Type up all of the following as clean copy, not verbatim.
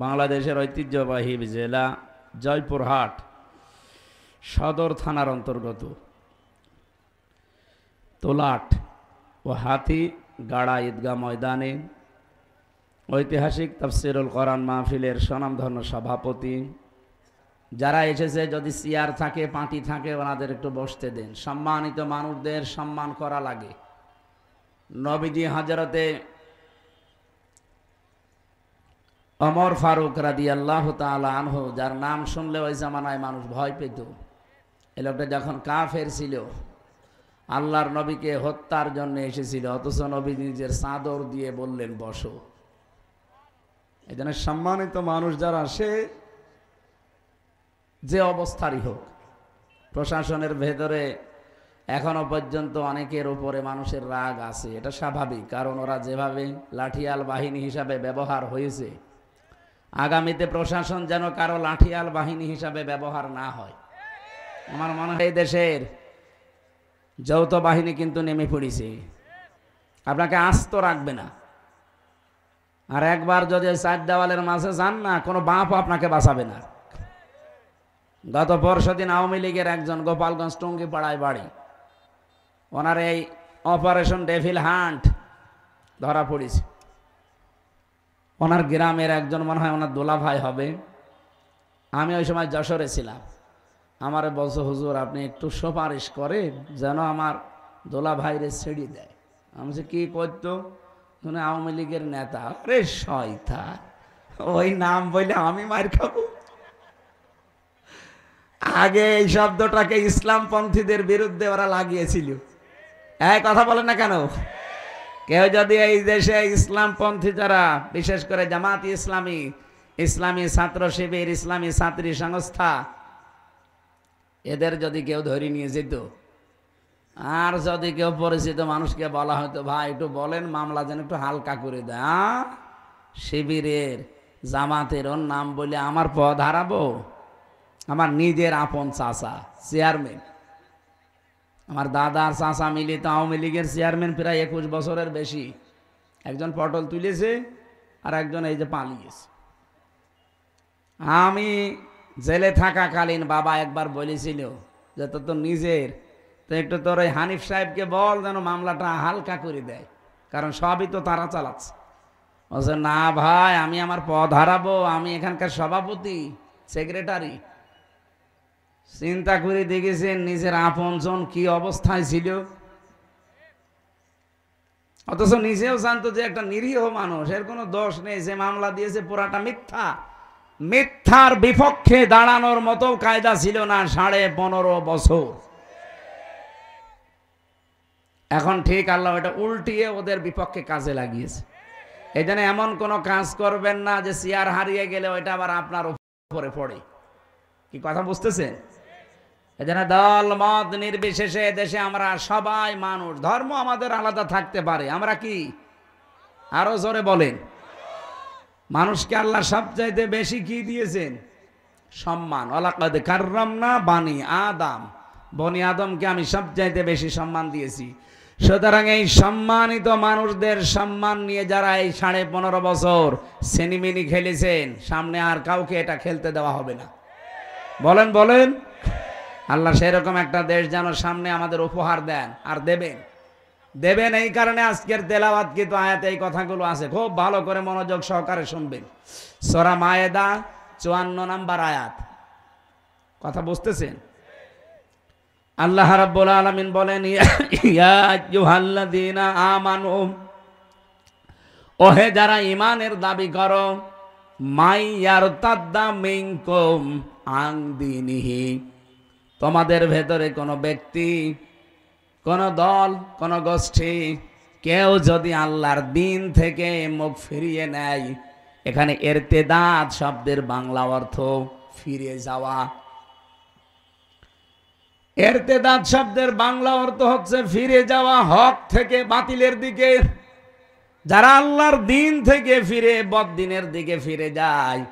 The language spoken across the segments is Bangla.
বাংলাদেশের ঐতিহ্যবাহী জেলা জয়পুরহাট সদর থানার অন্তর্গত তোলাট ও হাতিগাড়া ঈদগাহ ময়দানে ঐতিহাসিক তাফসিরুল কোরআন মাহফিলের স্বনামধন্য সভাপতি, যারা এসেছে যদি চেয়ার থাকে পাঁটি থাকে ওনাদের একটু বসতে দেন। সম্মানিত মানুষদের সম্মান করা লাগে। নবীজি হযরতে ওমর ফারুক রাদিয়াল্লাহু তাআলা আনহু, যার নাম শুনলে ওই জামানায় মানুষ ভয় পেত। এই লোকটা যখন কাফের ছিল, আল্লাহর নবীকে হত্যার জন্য এসেছিল, অথচ নবী নিজের চাদর দিয়ে বললেন বসো। এই জন্য সম্মানিত মানুষ যারা, সে যে অবস্থারই হোক, প্রশাসনের ভেতরে এখনো পর্যন্ত অনেকের উপরে মানুষের রাগ আছে। এটা স্বাভাবিক, কারণ ওরা যেভাবে লাঠিয়াল বাহিনী হিসাবে ব্যবহার হয়েছে, আগামীতে প্রশাসন যেন কারো লাঠিয়াল বাহিনী হিসাবে ব্যবহার না হয়। আমার মনে হয় এই দেশের যৌথ বাহিনী কিন্তু নেমে পড়েছে, আপনাকে আস্ত রাখবে না। আর একবার যদি চার দেওয়ালের মাঝে যান না, কোনো বাপও আপনাকে বাঁচাবে না। গত পরশুদিন আওয়ামী লীগের একজন গোপালগঞ্জ টঙ্গিপাড়ায় বাড়ি, ওনার এই অপারেশন ডেভিল হান্ট ধরা পড়েছে। ওনার গ্রামের একজন মনে হয় ওনার দোলা ভাই হবে। আমি ওই সময় যশোরে ছিলাম। আমারে বলছো, হুজুর আপনি একটু সুপারিশ করেন যেন আমার দোলা ভাইরে ছেড়ে দেয়। আমি বলছি কি করতো? শুনে আওয়ামী লীগের নেতা। আরে শয়তান, ওই নাম বলে আমি মার খাবো? আগে এই শব্দটাকে ইসলামপন্থীদের বিরুদ্ধে ওরা লাগিয়েছিল। এই কথা বলে না কেন? কেউ যদি এই দেশে ইসলামপন্থী যারা, বিশেষ করে জামাত ইসলামী, ইসলামী ছাত্র শিবির, ইসলামী ছাত্রী সংস্থা, এদের যদি কেউ ধরে নিয়ে যেত, আর যদি কেউ পরিচিত মানুষকে বলা হয়তো ভাই একটু বলেন মামলা যেন একটু হালকা করে দেয়, শিবিরের জামাতের ওর নাম বলে আমার পদ হারাবো? আমার নিজের আপন চাচা চেয়ারম্যান, আমার দাদার চাচা মিলিত আওয়ামী লীগের চেয়ারম্যান প্রায় 21 বছরের বেশি। একজন পটল তুলেছে আর একজন এই যে পালিয়েছে। আমি জেলে থাকাকালীন বাবা একবার বলেছিল যে তো নিজের তো একটু তোর ওই হানিফ সাহেবকে বল যেন মামলাটা হালকা করে দেয়, কারণ সবই তো তারা চালাচ্ছে। বলছে না ভাই, আমি আমার পদ হারাবো, আমি এখানকার সভাপতি সেক্রেটারি। চিন্তা করে দেখেছেন নিজের আপনজন কি অবস্থায় ছিল, অথচ নিজেও জানতো যে একটা নিরীহ মানুষ, এর কোনো দোষ নেই, যে মামলা দিয়েছে পুরাটা মিথ্যা। মিথ্যার বিপক্ষে দাঁড়ানোর মতো কায়দা ছিল না 15.5 বছর। এখন ঠিক আল্লাহ এটা উল্টিয়ে ওদের বিপক্ষে কাজে লাগিয়েছে। এই জন্য এমন কোনো কাজ করবেন না যে চেয়ার হারিয়ে গেলে ওইটা আবার আপনার উপরে পড়ে। কি কথা বুঝতেছেন? এই জন্য দল মত নির্বিশেষে দেশে আমরা সবাই মানুষ, ধর্ম আমাদের আলাদা থাকতে পারে, আমরা কি আরো জোরে বলেন? মানুষকে আল্লাহ সবচাইতে বেশি কি দিয়েছেন? সম্মান। ওয়ালাকাদ কাররামনা বানি আদম, বনি আদমকে আমি সবচাইতে বেশি সম্মান দিয়েছি। সুতরাং এই সম্মানিত মানুষদের সম্মান নিয়ে যারা এই 15.5 বছর সেনিমিনি খেলেছেন, সামনে আর কাউকে এটা খেলতে দেওয়া হবে না। বলেন বলেন। আল্লাহ সেরকম একটা দেশ যেন সামনে আমাদের উপহার দেন, আর দেবেন দেবেন। এই কারণে আজকের তেলাওয়াত কিন্তু আয়াতে এই কথাগুলো আছে, খুব ভালো করে মনোযোগ সহকারে শুনবেন। সূরা মায়েদা 54 নম্বর আয়াত। কথা বুঝতেছেন? আল্লাহ রাব্বুল আলামিন বলেন, ইয়া আইয়ুহাল্লাযীনা আমানু, ওহে যারা ঈমানের দাবি করো, মাইয়ারতাদ্দা মিনকুম আন দীনিহি, তোমাদের ভেতরে কোনো ব্যক্তি, কোন দল, কোন গোষ্ঠী, কেউ যদি আল্লাহর দিন থেকে মুখ ফিরিয়ে নেয়। এখানে ইরতিদাদ শব্দের বাংলা অর্থ ফিরে যাওয়া। ইরতিদাদ শব্দের বাংলা অর্থ হচ্ছে ফিরে যাওয়া হক থেকে বাতিলের দিকে। যারা আল্লাহর দিন থেকে ফিরে বদ্দিনের দিকে ফিরে যায়,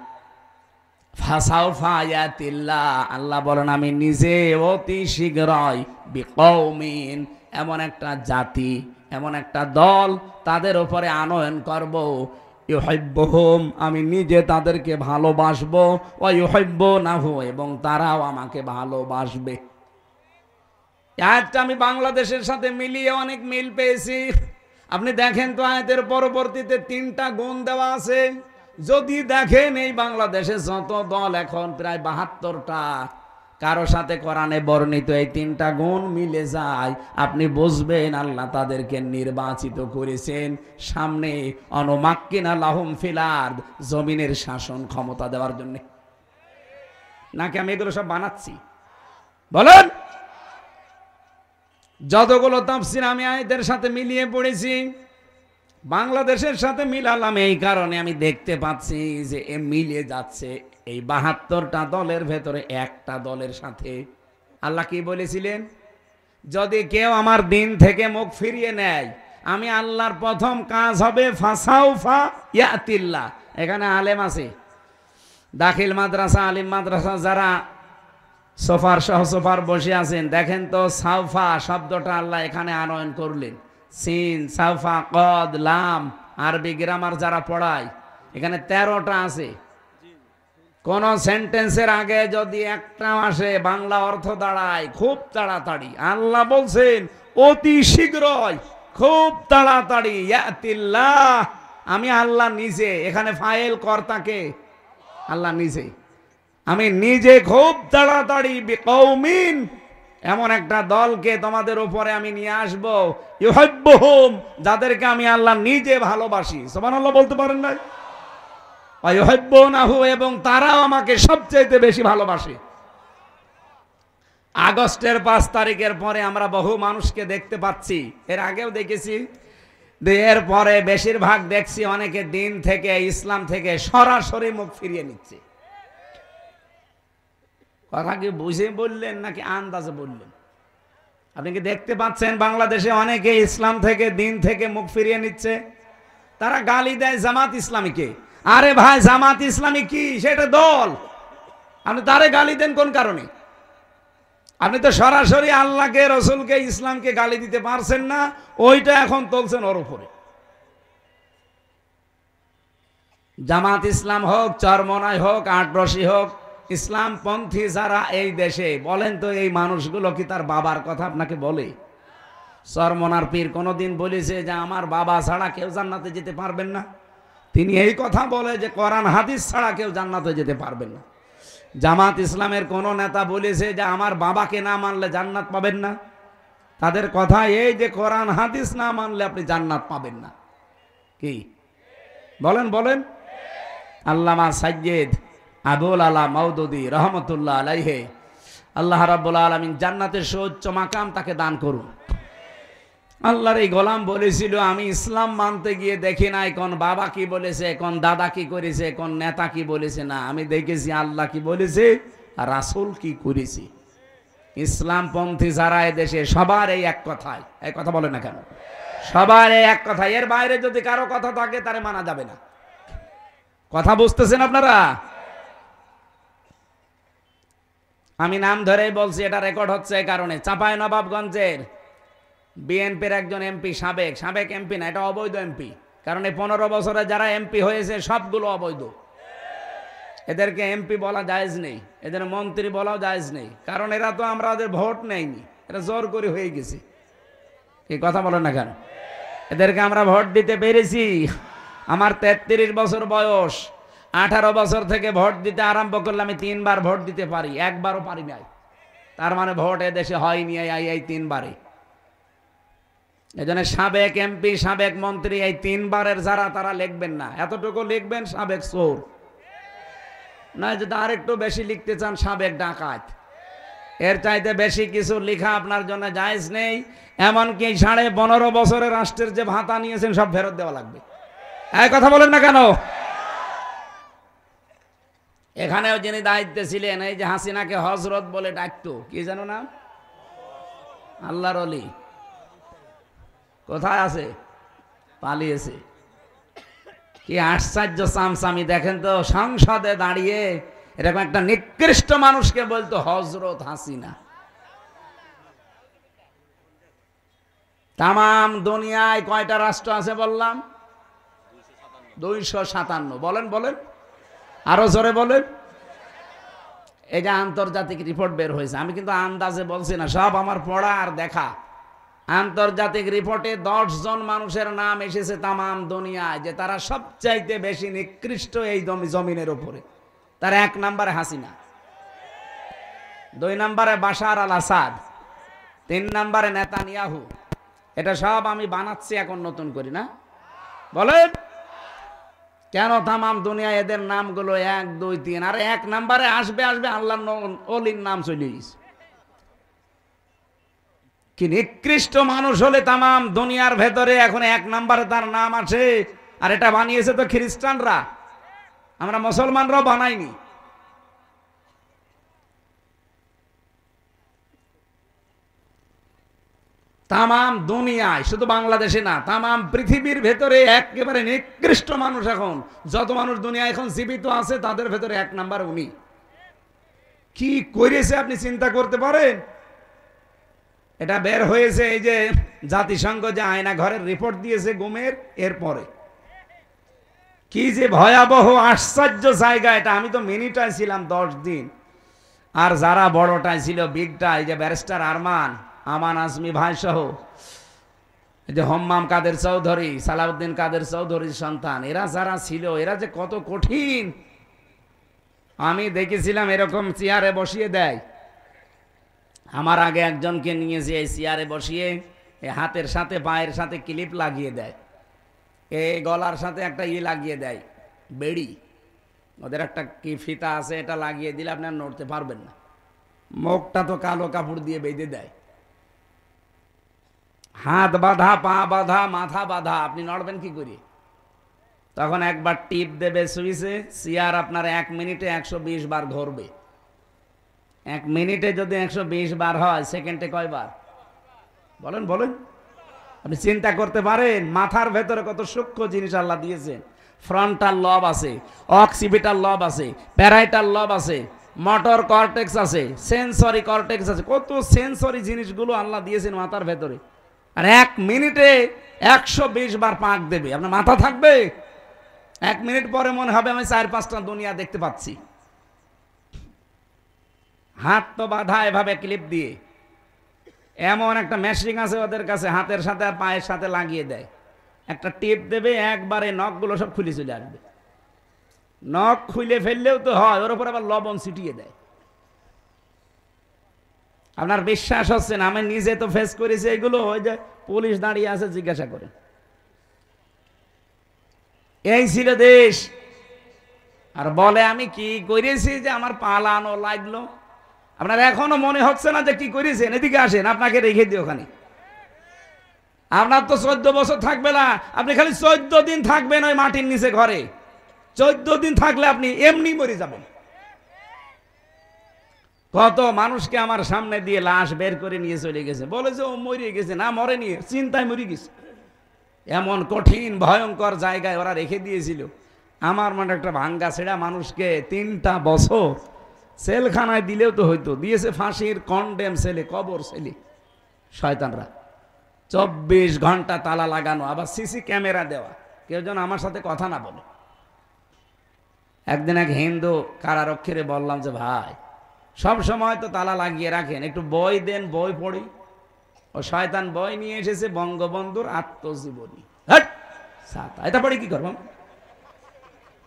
ফাসাউফা ইয়াতিল্লাহ, আল্লাহ বলেন আমি নিজে অতি শীঘ্রই বিকৌমিন, এমন একটা জাতি, এমন একটা দল তাদের উপরে আনয়ন করব, ইউহিব্বুহুম, আমি নিজে তাদেরকে ভালোবাসবো, ওয়া ইউহিব্বুনাহু, এবং তারাও আমাকে ভালোবাসবে। আয়াতটা আমি বাংলাদেশের সাথে মিলিয়ে অনেক মিল পেয়েছি। আপনি দেখেন তো আয়াতের পরবর্তীতে 3টা গুণ দেওয়া আছে। যদি দেখেন এই বাংলাদেশে যত দল এখন প্রায় 72টা, কারো সাথে কোরআনে বর্ণিত এই 3টা গুণ মিলে যায়, আপনি বুঝবেন আল্লাহ তাদেরকে নির্বাচিত করেছেন সামনে অনুমাক্কিনা লাহুম ফিল আরদ, জমিনের শাসন ক্ষমতা দেওয়ার জন্য। নাকি আমি এগুলো সব বানাচ্ছি? বলেন। যতগুলো তাফসীর আমি আয়াতের সাথে মিলিয়ে পড়েছি, বাংলাদেশের সাথে মিলালাম এই কারণে আমি দেখতে পাচ্ছি যে এ মিলে যাচ্ছে এই 72টা দলের ভেতরে একটা দলের সাথে। আল্লাহ কি বলেছিলেন? যদি কেউ আমার দিন থেকে মুখ ফিরিয়ে নেয়, আমি আল্লাহর প্রথম কাজ হবে ফাসাউফা ইয়াতিল্লাহ। এখানে আলেম আছে, দাখিল মাদ্রাসা, আলিম মাদ্রাসা যারা সোফার সহ সোফার বসে আছেন, দেখেন তো সাউফা শব্দটা আল্লাহ এখানে আনয়ন করলেন। সিন, সাউফা, কদ, লাম, আরবি গ্রামার যারা পড়ায়, এখানে 13টা আছে। কোন সেন্টেন্সের আগে যদি একটা আসে, বাংলা অর্থ দাঁড়ায় খুব তাড়াতাড়ি। আল্লাহ বলছেন অতি শীঘ্রই, খুব তাড়াতাড়ি। ইয়াতিল্লাহ, আমি আল্লাহ নিজে। এখানে ফাইল কর্তাকে আল্লাহ নিজে। আমি নিজে খুব তাড়াতাড়ি বিকৌমিন, এমন একটা দলকে তোমাদের উপরে আমি নিয়ে আসব, ইউহিব্বুহুম, যাদেরকে আমি আল্লাহ নিজে ভালোবাসি। সুবহানাল্লাহ বলতে পারেন না? ওয়া ইউহিব্বুনাহু, এবং তারাও আমাকে সবচেয়ে বেশি ভালোবাসে। আগস্টের 5 তারিখের পরে আমরা বহু মানুষকে দেখতে পাচ্ছি, এর আগেও দেখেছি, এর পরে বেশিরভাগ দেখছি অনেকে দিন থেকে, ইসলাম থেকে সরাসরি মুখ ফিরিয়ে নিচ্ছে। কথা কি বুঝে বললেন নাকি আন্দাজে বললেন? আপনি কি দেখতে পাচ্ছেন বাংলাদেশে অনেকে ইসলাম থেকে, দিন থেকে মুখ ফিরিয়ে নিচ্ছে? তারা গালি দেয় জামাত ইসলামীকে। আরে ভাই, জামাত ইসলামী কি? সেটা দল। আপনি তারে গালি দেন কোন কারণে? আপনি তো সরাসরি আল্লাহকে, রসুলকে, ইসলামকে গালি দিতে পারছেন না, ওইটা এখন তুলছেন ওর উপরে। জামাত ইসলাম হোক, চরমনাই হোক, আটরশি হোক, ইসলামপন্থী যারা এই দেশে, বলেন তো এই মানুষগুলো কি তার বাবার কথা আপনাকে বলে? চরমনার পীর কোনোদিন বলেছে যে আমার বাবা ছাড়া কেউ জান্নাতে যেতে পারবেন না? তিনি এই কথা বলে যে কোরআন হাদিস ছাড়া কেউ জান্নাতে যেতে পারবেন না। জামাত ইসলামের কোন নেতা বলেছে যে আমার বাবাকে না মানলে জান্নাত পাবেন না? তাদের কথা এই যে কোরআন হাদিস না মানলে আপনি জান্নাত পাবেন না। কি বলেন? বলেন। আল্লামা সাইয়্যিদ আবুল আলা মাওদুদী রহমতুল্লাহ আলাইহি, আল্লাহ রাব্বুল আলামিন জান্নাতের সর্বোচ্চ মাকাম তাকে দান করুন। আল্লাহর এই গোলাম বলেছিল, আমি ইসলাম মানতে গিয়ে দেখি নাই কোন বাবা কি বলেছে, কোন দাদা কি করেছে, কোন নেতা কি বলেছে, না, আমি দেখেছি আল্লাহ কি বলেছে আর রাসূল কি করেছে। ইসলামপন্থী যারা এদেশে, সবার এই এক কথাই, এই কথা বলে না কেন? সবার এই এক কথা, এর বাইরে যদি কারো কথা থাকে তারে মানা যাবে না। কথা বুঝতেছেন আপনারা? আমি নাম ধরেই বলছি, এটা রেকর্ড হচ্ছে এই কারণে। চাঁপাইনবাবগঞ্জের বিএনপির একজন এমপি, সাবেক এমপি না, এটা অবৈধ এমপি, কারণ এই 15 বছরে যারা এমপি হয়েছে সবগুলো অবৈধ। এদেরকে এমপি বলা জায়েজ নেই, এদের মন্ত্রী বলাও জায়েজ নেই, কারণ এরা তো আমরা ওদের ভোট নেইনি, এরা জোর করে হয়ে গেছে। এই কথা বলেন না কেন? এদেরকে আমরা ভোট দিতে পেরেছি। আমার 33 বছর বয়স, 18 বছর থেকে ভোট দিতে আরম্ভ করলে আমি 3 বার ভোট দিতে পারি, একবারও পারি নাই। তার মানে ভোট এদেশে হয়নি এই 3 বারে। এজন্য সাবেক এমপি, সাবেক মন্ত্রী, এই 3 বারের যারা, তারা লিখবেন না, এতটুকু লিখবেন সাবেক চোর, না যদি আরেকটু বেশি লিখতে চান সাবেক ডাকাত। এর চাইতে বেশি কিছু লেখা আপনার জন্য জায়েজ নেই। এমনকি 15.5 বছরের রাষ্ট্রের যে ভাতা নিয়েছেন সব ফেরত দেওয়া লাগবে। এই কথা বলেন না কেন? এখানেও যিনি দায়িত্বে ছিলেন, এই যে হাসিনাকে হজরত বলে ডাকতো, কি জানো না, আল্লাহর ওলি, কোথায় আছে? পালিয়েছে। কি আশ্চর্য চামচামি দেখেন তো, সংসদে দাঁড়িয়ে এরকম একটা নিকৃষ্ট মানুষকে বলতো হজরত হাসিনা। তামাম দুনিয়ায় কয়টা রাষ্ট্র আছে বললাম? 257। বলেন বলেন, আরো জোরে বলেন। এই যে আন্তর্জাতিক রিপোর্ট বের হয়েছে, আমি কিন্তু আন্দাজে বলছি না, সব আমার পড়া আর দেখা। আন্তর্জাতিক রিপোর্টে 10 জন মানুষের নাম এসেছে তামাম দুনিয়ায় যে তারা সবচাইতে বেশি নিকৃষ্ট এই জমিনের উপরে। তার 1 নম্বরে হাসিনা, 2 নম্বরে বাশার আল আসাদ, 3 নম্বরে নেতানিয়াহু। এটা সব আমি বানাচ্ছি এখন নতুন করি না। বলেন কেন তামাম দুনিয়ায় এদের নামগুলো 1, 2, 3, আর 1 নম্বরে আসবে আল্লাহর ওলির নাম চলে গেছে। কি নিকৃষ্ট মানুষ হলে তামাম দুনিয়ার ভেতরে এখন 1 নম্বরে তার নাম আসে। আর এটা বানিয়েছে তো খ্রিস্টানরা, আমরা মুসলমানরাও বানাইনি। তামাম দুনিয়ায়, শুধু বাংলাদেশে না, তামাম পৃথিবীর ভেতরে একেবারে নিকৃষ্ট মানুষ এখন যত মানুষ দুনিয়া এখন জীবিত আছে তাদের ভেতরে 1 নাম্বার উনি। কি করেছে আপনি চিন্তা করতে পারেন? এটা বের হয়েছে এই যে জাতিসংঘ যে আয়না ঘরের রিপোর্ট দিয়েছে গুমের, এরপরে কি যে ভয়াবহ আশ্চর্য জায়গা এটা। আমি তো মিনিটায় ছিলাম 10 দিন, আর যারা বড়টাই ছিল, বিগটা, এই যে ব্যারিস্টার আমান আজমি ভাই সহ, এই যে হম্মাম কাদের চৌধুরী, সালাউদ্দিন কাদের চৌধুরীর সন্তান, এরা যারা ছিল, এরা যে কত কঠিন। আমি দেখেছিলাম এরকম চেয়ারে বসিয়ে দেয়। আমার আগে একজনকে নিয়েছে, এই চেয়ারে বসিয়ে হাতের সাথে পায়ের সাথে ক্লিপ লাগিয়ে দেয়, এই গলার সাথে একটা লাগিয়ে দেয়, বেড়ি, ওদের একটা কি ফিতা আছে, এটা লাগিয়ে দিলে আপনি আর নড়তে পারবেন না। মুখটা তো কালো কাপড় দিয়ে বেঁধে দেয়, হাত বাঁধা, পা বাঁধা, মাথা বাঁধা, আপনি নড়বেন কি করে? তখন একবার টিপ দেবে সুইচে, চেয়ার আপনার 1 মিনিটে 120 বার ঘুরবে। 1 মিনিটে যদি 120 বার হয়, সেকেন্ডে কয়বার? বলেন বলেন। আপনি চিন্তা করতে পারেন মাথার ভেতরে কত সূক্ষ্ম জিনিস আল্লাহ দিয়েছেন। ফ্রন্টাল লব আছে, অক্সিপিটাল লব আছে, প্যারাইটাল লব আছে, মোটর কর্টেক্স আছে, সেন্সরি কর্টেক্স আছে, কত সেন্সরি জিনিসগুলো আল্লাহ দিয়েছেন মাথার ভেতরে। আর 1 মিনিটে 120 বার পাক দেবে, আপনার মাথা থাকবে? 1 মিনিট পরে মনে হবে আমি 4-5টা দুনিয়া দেখতে পাচ্ছি। হাত তো বাঁধা এভাবে ক্লিপ দিয়ে, এমন একটা মেশিন আছে ওদের কাছে, হাতের সাথে আর পায়ের সাথে লাগিয়ে দেয়, একটা টিপ দেবে, একবারে নখগুলো সব খুলে চলে আসবে। নখ খুলে ফেললেও তো হয়, ওর উপর আবার লবণ ছিটিয়ে দেয়। আপনার বিশ্বাস হচ্ছে না? আমি নিজে তো ফেস করেছি এগুলো। ওই যে পুলিশ দাঁড়িয়ে আছে, জিজ্ঞাসা করে। এই ছিল দেশ। আর বলে আমি কি করেছি যে আমার পালানো লাগলো। আপনার এখনো মনে হচ্ছে না যে কি করেছেন? এদিকে আসেন, আপনাকে রেখে দিই ওখানে। আপনার তো 14 বছর থাকবে না, আপনি খালি 14 দিন থাকবেন ওই মাটির নিচে ঘরে। 14 দিন থাকলে আপনি এমনি মরে যাবেন। কত মানুষকে আমার সামনে দিয়ে লাশ বের করে নিয়ে চলে গেছে, বলে যে ও মরে গেছে। না, মরে নিয়ে চিন্তায় মরে গেছে। এমন কঠিন ভয়ঙ্কর জায়গায় ওরা রেখে দিয়েছিল। আমার মনে একটা ভাঙ্গা ছেড়া মানুষকে 3টা বছর সেলখানায় দিলেও তো হইতো, দিয়েছে ফাঁসির কন্ডেম সেলে, কবর সেলে। শয়তানরা 24 ঘন্টা তালা লাগানো, আবার সিসি ক্যামেরা দেওয়া, কেউ যেন আমার সাথে কথা না বলে। একদিন এক হিন্দু কারারক্ষীরে বললাম যে ভাই, সব সময় তো তালা লাগিয়ে রাখেন, একটু বই দেন, বই পড়ি। ও শয়তান বই নিয়ে এসেছে, বঙ্গবন্ধুর আত্মজীবনী। এটা পড়ে কি করবো?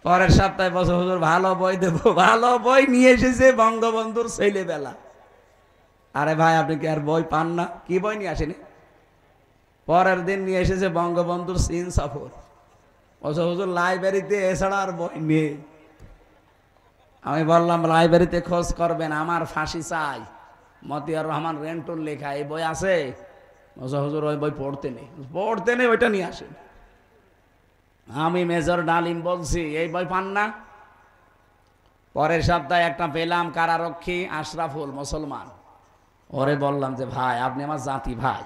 পরের সপ্তাহে বছর হুজুর ভালো বই দেবো, ভালো বই নিয়ে এসেছে বঙ্গবন্ধুর ছেলেবেলা। আরে ভাই, আপনি কি আর বই পান না? কি বই নিয়ে আসেনি? পরের দিন নিয়ে এসেছে বঙ্গবন্ধুর চীন সফর। বছর হুজুর লাইব্রেরিতে এছাড়া আর বই নেই। আমি বললাম লাইব্রেরিতে খোঁজ করবেন, আমার ফাঁসি চাই, মতিয়ার রহমান রেন্টুর লেখা এই বই আছে। হুজুর ওই বই পড়তে নেই, ওইটা নিয়ে আসেন। আমি মেজর ডালিম বলছি, এই বই পান না? পরের সপ্তাহে একটা পেলাম, কারারক্ষী আশরাফুল, মুসলমান। ওরে বললাম যে ভাই, আপনি আমার জাতি ভাই।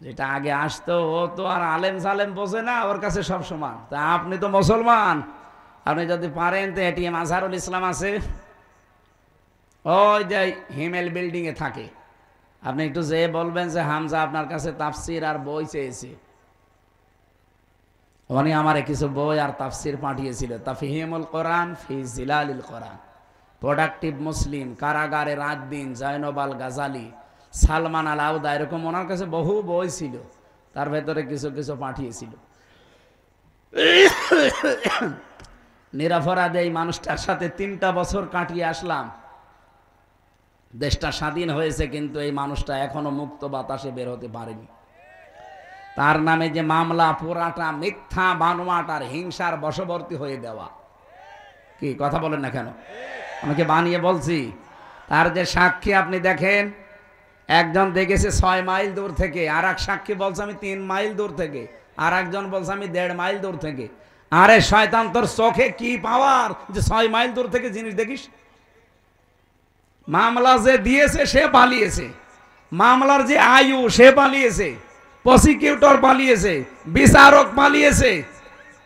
যেটা আগে আসতো, ও তো আর আলেম সালেম বোঝে না, ওর কাছে সব সমান। তা আপনি তো মুসলমান, আপনি যদি পারেন তো এটিএম আজহারুল ইসলাম আছে, ওই যে হিমেল বিল্ডিং এ থাকে, আপনি একটু যেয়ে বলবেন যে হামজা আপনার কাছে তাফসির আর বই চেয়েছে। উনি আমারে কিছু বই আর তাফসির পাঠিয়েছিল, তাফহিমুল কোরআন ফি জিলালিল কোরআন, প্রোডাক্টিভ মুসলিম, কারাগারে রাত দিন, জয়নবাল গাজালি, সালমান আল আউদা, এরকম ওনার কাছে বহু বই ছিল, তার ভেতরে কিছু কিছু পাঠিয়েছিল। নিরপরাধে এই মানুষটার সাথে 3টা বছর কাটিয়ে আসলাম। দেশটা স্বাধীন হয়েছে, কিন্তু এই মানুষটা এখনো মুক্ত বাতাসে বের হতে পারেনি। তার নামে যে মামলা, পুরাটা মিথ্যা, বানোয়াট আর হিংসার বশবর্তী হয়ে দেওয়া। কি কথা বলেন না কেন? আমাকে বানিয়ে বলছি। তার যে সাক্ষী আপনি দেখেন, একজন দেখেছে 6 মাইল দূর থেকে, আর এক সাক্ষী বলছে আমি 3 মাইল দূর থেকে, আর একজন বলছে আমি 1.5 মাইল দূর থেকে। আরে শয়তান, তোর চোখে কি পাওয়ার যে 6 মাইল দূর থেকে জিনিস দেখিস? মামলা যে দিয়েছে সে পালিয়েছে, মামলার যে আয়ু সে পালিয়েছে, প্রসিকিউটর পালিয়েছে, বিচারক পালিয়েছে,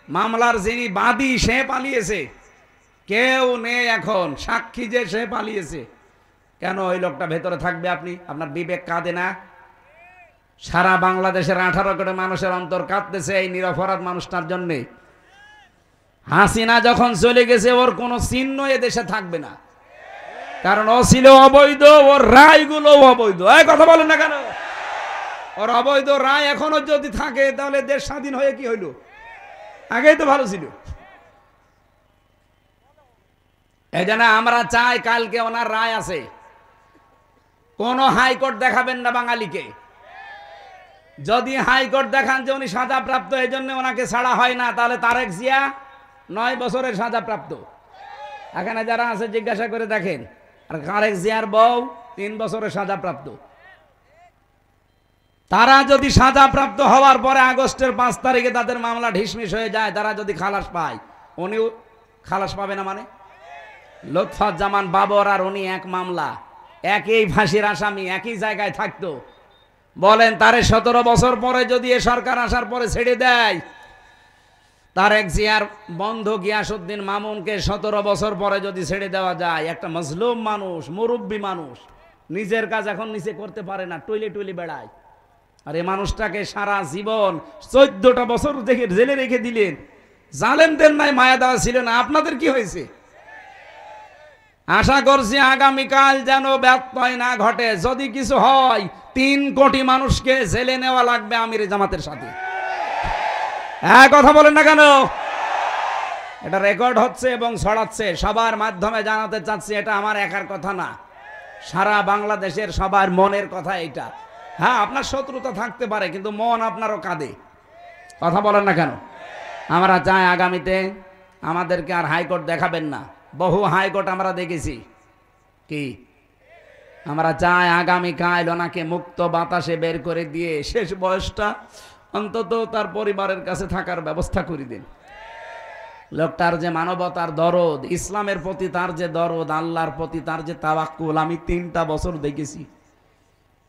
মামলার যিনি বাদী সে পালিয়েছে, কেউ নেই এখন, সাক্ষী যে সে পালিয়েছে। কেন ওই লোকটা ভেতরে থাকবে? আপনি, আপনার বিবেক কাঁদে না? সারা বাংলাদেশের 18 কোটি মানুষের অন্তর কাঁদতেছে এই নিরপরাধ মানুষটার জন্যে। হাসিনা যখন চলে গেছে ওর কোনো চিহ্ন এ দেশে থাকবে না, কারণ ও ছিল অবৈধ, ওর রায়গুলো অবৈধ। এই কথা বলেন না কেন? ওর অবৈধ রায় এখনো যদি থাকে তাহলে দেশ স্বাধীন হয়ে কি হইল? আগেই তো ভালো ছিল। এই জন্য আমরা চাই, কালকে ওনার রায় আছে, কোন হাইকোর্ট দেখাবেন না বাঙালিকে। যদি হাইকোর্ট দেখান যে উনি সাজাপ্রাপ্ত, এই জন্য ওনাকে ছাড়া হয় না, তাহলে তারেক জিয়া 9 বছরের সাজাপ্রাপ্ত। এখানে যারা আছে জিজ্ঞাসা করে দেখেন। আর তারেক জিয়ার বউ 3 বছরের সাজাপ্রাপ্ত। তারা যদি সাজাপ্রাপ্ত হওয়ার পরে আগস্টের 5 তারিখে তাদের মামলা ঢিসমিস হয়ে যায়, তারা যদি খালাস পায়, উনিও খালাস পাবে না? মানে লুৎফুজ্জামান বাবর আর উনি এক মামলা, একই ফাঁসির আসামি, একই জায়গায় থাকতো। বলেন তারে 17 বছর পরে যদি এ সরকার আসার পরে ছেড়ে দেয়, তারেক জিয়ার বন্ধু গিয়াসউদ্দিন মামুনকে 17 বছর পরে যদি ছেড়ে দেওয়া যায়, একটা মজলুম মানুষ, মুরব্বী মানুষ, নিজের কাজ এখন নিচে করতে পারে না, টুইলে টুইলে বেড়ায়, আর এই মানুষটাকে সারা জীবন 14টা বছর দেখে জেলে রেখে দিলেন। জালেমদের নাই মায়া দেওয়া ছিল না? আপনাদের কি হয়েছে? আশা করছি আগামীকাল যেন ব্যত্যয় না ঘটে। যদি কিছু হয়, 3 কোটি মানুষকে জেলে নেওয়া লাগবে আমির জামাতের সাথে। হ্যাঁ, কথা বলেন না কেন? এটা রেকর্ড হচ্ছে এবং ছড়াচ্ছে, সবার মাধ্যমে জানাতে চাচ্ছি। এটা আমার একার কথা না, সারা বাংলাদেশের সবার মনের কথা এটা। হ্যাঁ, আপনার শত্রুতা থাকতে পারে, কিন্তু মন আপনারও কাঁদে। কথা বলেন না কেন? আমরা চাই আগামীতে আমাদেরকে আর হাইকোর্ট দেখাবেন না। বহু হাইকোর্ট আমরা দেখেছি। কি আমরা চাই আগামীকাল ওনাকে মুক্ত বাতাসে বের করে দিয়ে শেষ বয়সটা অন্তত তার পরিবারের কাছে থাকার ব্যবস্থা করে দিন। লোকটার যে মানবতার দরদ, ইসলামের প্রতি তার যে দরদ, আল্লাহর প্রতি তার যে তাওয়াক্কুল, আমি 3টা বছর দেখেছি।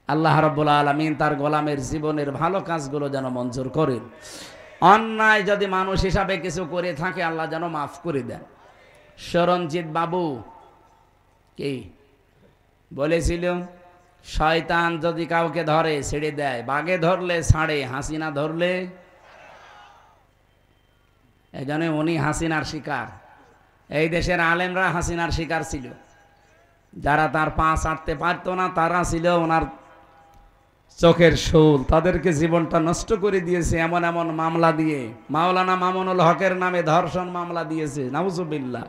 আল্লাহ রাব্বুল আলামিন তার গোলামের জীবনের ভালো কাজগুলো যেন মঞ্জুর করেন। অন্যায় যদি মানুষ হিসাবে কিছু করে থাকে, আল্লাহ যেন মাফ করে দেন। শরণজিৎ বাবু কি বলেছিল? শয়তান যদি কাউকে ধরে ছেড়ে দেয়, বাগে ধরলে ছাড়ে, হাসিনা ধরলে। এই জন্য উনি হাসিনার শিকার। এই দেশের আলেমরা হাসিনার শিকার ছিল। যারা তার পা ছাড়তে পারতো না, তারা ছিল ওনার চোখের শূল। তাদেরকে জীবনটা নষ্ট করে দিয়েছে এমন এমন মামলা দিয়ে। মাওলানা মামুনুল হকের নামে ধর্ষণ মামলা দিয়েছে, নাউজুবিল্লাহ।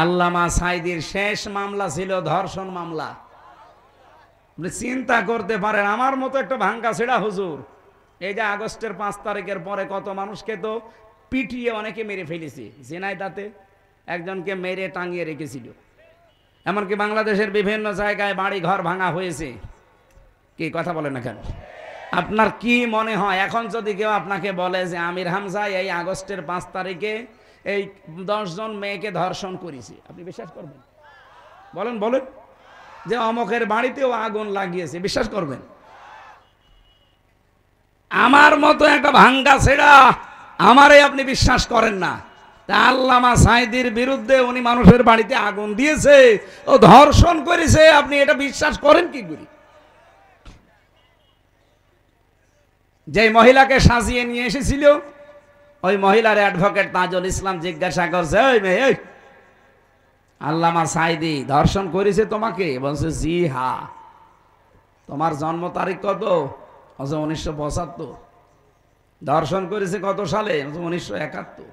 আল্লামা সাইদির শেষ মামলা ছিল ধর্ষণ মামলা। আপনি চিন্তা করতে পারেন, আমার মতো একটা ভাঙ্গা ছেঁড়া হুজুর এই যে আগস্টের 5 তারিখের পরে কত মানুষকে তো পিটিয়ে অনেকে মেরে ফেলেছে। ঝিনাইদহে একজনকে মেরে টাঙিয়ে রেখেছিল। এমনকি বাংলাদেশের বিভিন্ন জায়গায় বাড়ি ঘর ভাঙা হয়েছে। কি কথা বলেন না কেন? আপনার কি মনে হয় এখন যদি কেউ আপনাকে বলে যে আমির হামজা এই আগস্টের 5 তারিখে এই 10 জন মেয়েকে ধর্ষণ করেছে, আপনি বিশ্বাস করবেন? বলেন বলেন। যে অমকের বাড়িতেও আগুন লাগিয়েছে, বিশ্বাস করবেন? আমার মতো একটা ভাঙ্গা ছেড়া আমারে আপনি বিশ্বাস করেন না। তা আল্লামা সাইদির বিরুদ্ধে উনি মানুষের বাড়িতে আগুন দিয়েছে, ও ধর্ষণ করেছে, আপনি এটা বিশ্বাস করেন কি করে? যে মহিলাকে সাজিয়ে নিয়ে এসেছিল ওই মহিলার অ্যাডভোকেট তাজুল ইসলাম জিজ্ঞাসা করছে, ওই মেয়ে, ওই আল্লামা সাঈদী ধর্ষণ করেছে তোমাকে? বলছে জি হ্যাঁ। তোমার জন্ম তারিখ কত? 1975। ধর্ষণ করেছে কত সালে? 1971।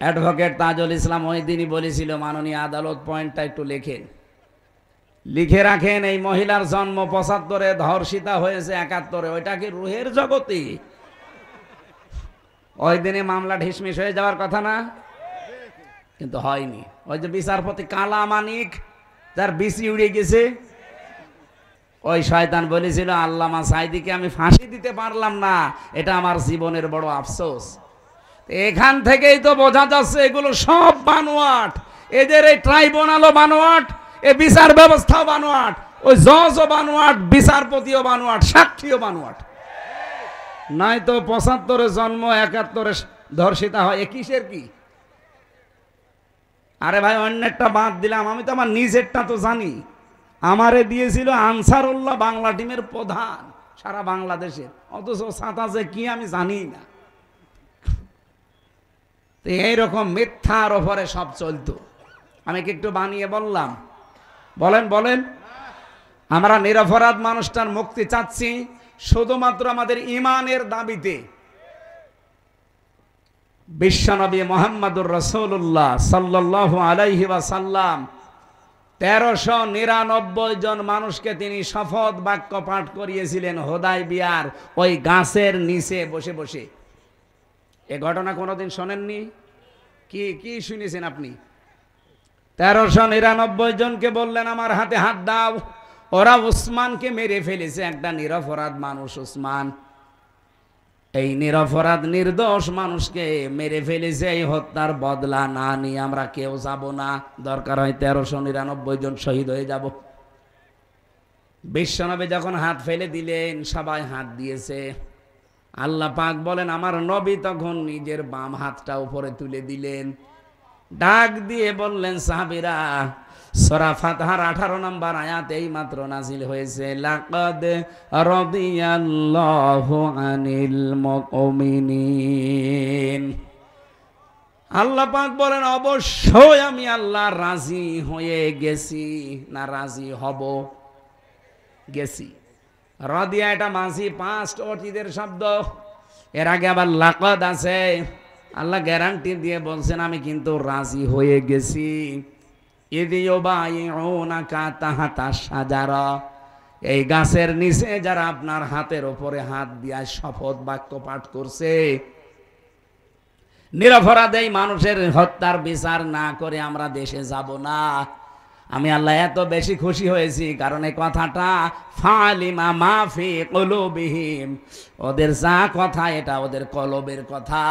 অ্যাডভোকেট তাজুল ইসলাম ওই দিনই বলেছিল, মাননীয় আদালত পয়েন্টটা একটু লেখেন, লিখে রাখেন, এই মহিলার জন্ম 75-এ, ধর্ষিতা হয়েছে 71-এ। ওইটা কি রুহের জগতে? ওই দিনে মামলা ঢিসমিস হয়ে যাওয়ার কথা না? কিন্তু হয়নি। ওই যে বিচারপতি কালা মানিক, যার বিসি উড়ে গেছে, ওই শয়তান বলেছিল আল্লামা সাঈদীকে আমি ফাঁসি দিতে পারলাম না, এটা আমার জীবনের বড় আফসোস। এখান থেকেই তো বোঝা যাচ্ছে এগুলো সব বানোয়াট। এদের এই ট্রাইব্যুনালও বানোয়াট, এ বিচার ব্যবস্থাও বানোয়াট, ওই জজও বানোয়াট, বিচারপতিও বানোয়াট, সাক্ষীও বানোয়াট। নাই তো 75-এ জন্ম, 71-এ ধর্ষিতা হয়, কিসের কি? আরে ভাই, অন্যেরটা বাদ দিলাম, আমি তো আমার নিজেরটা তো জানি। আমারে দিয়েছিল আনসারুল্লাহ বাংলা টিমের প্রধান সারা বাংলাদেশের, অথচ সাতা যে কি আমি জানি না। এইরকম মিথ্যার ওপরে সব চলতো। আমি কি একটু বানিয়ে বললাম? বলেন বলেন। আমরা নিরপরাধ মানুষটার মুক্তি চাচ্ছি শুধুমাত্র আমাদের ঈমানের দাবিতে। বিশ্বনবী মুহাম্মদুর রাসূলুল্লাহ সাল্লাল্লাহু আলাইহি ওয়াসাল্লাম 1399 জন মানুষকে তিনি শপথ বাক্য পাঠ করিয়েছিলেন হুদায়বিয়ার ওই গাছের নিচে বসে বসে। এ ঘটনা কোনোদিন শোনেননি? কি কি শুনেছেন আপনি? 1399 জনকে বললেন আমার হাতে হাত দাও। ওরা উসমানকে মেরে ফেলেছে, একটা নিরপরাধ মানুষ উসমান। এই নিরপরাধ নির্দোষ মানুষকে মেরে ফেলেছে, এই হত্যার বদলা না নিয়ে আমরা কেউ যাব না। দরকার হয় 1399 জন শহীদ হয়ে যাব। বিশ্বনবী যখন হাত ফেলে দিলেন, সবাই হাত দিয়েছে। আল্লাহ পাক বলেন আমার নবী তখন নিজের বাম হাতটা উপরে তুলে দিলেন, ডাক দিয়ে বললেন সাহাবীরা, সূরা ফাতহার 18 নম্বর আয়াত এই মাত্র নাজিল হয়েছে, লাকাদ রাদিয়াল্লাহু আনিল মুমিনিন। আল্লাহ পাক বলেন অবশ্যই আমি আল্লাহ রাজি হয়ে গেছি, না রাজি হব, গেছি। রাদিয়া এটা মাঝি পাস্ট অতীতের শব্দ। এর আগে আবার লাকাদ আছে। আল্লাহ গ্যারান্টি দিয়ে বলছেন আমি কিন্তু রাজি হয়ে গেছি। ইদিয়ুবাইউনাকা তাহাতা শাজারা, এই গাছের নিচে যারা আপনার হাতের উপরে হাত দিয়া শপথ বাক্য পাঠ করছে, নিরপরাধ এই মানুষের হত্যার বিচার না করে আমরা দেশে যাব না। আমি আল্লাহ এত বেশি খুশি হয়েছি কারণ এই কথাটা ফালিমা মাফি কুলুবিহিম, ওদের যা কথা এটা ওদের কলবের কথা,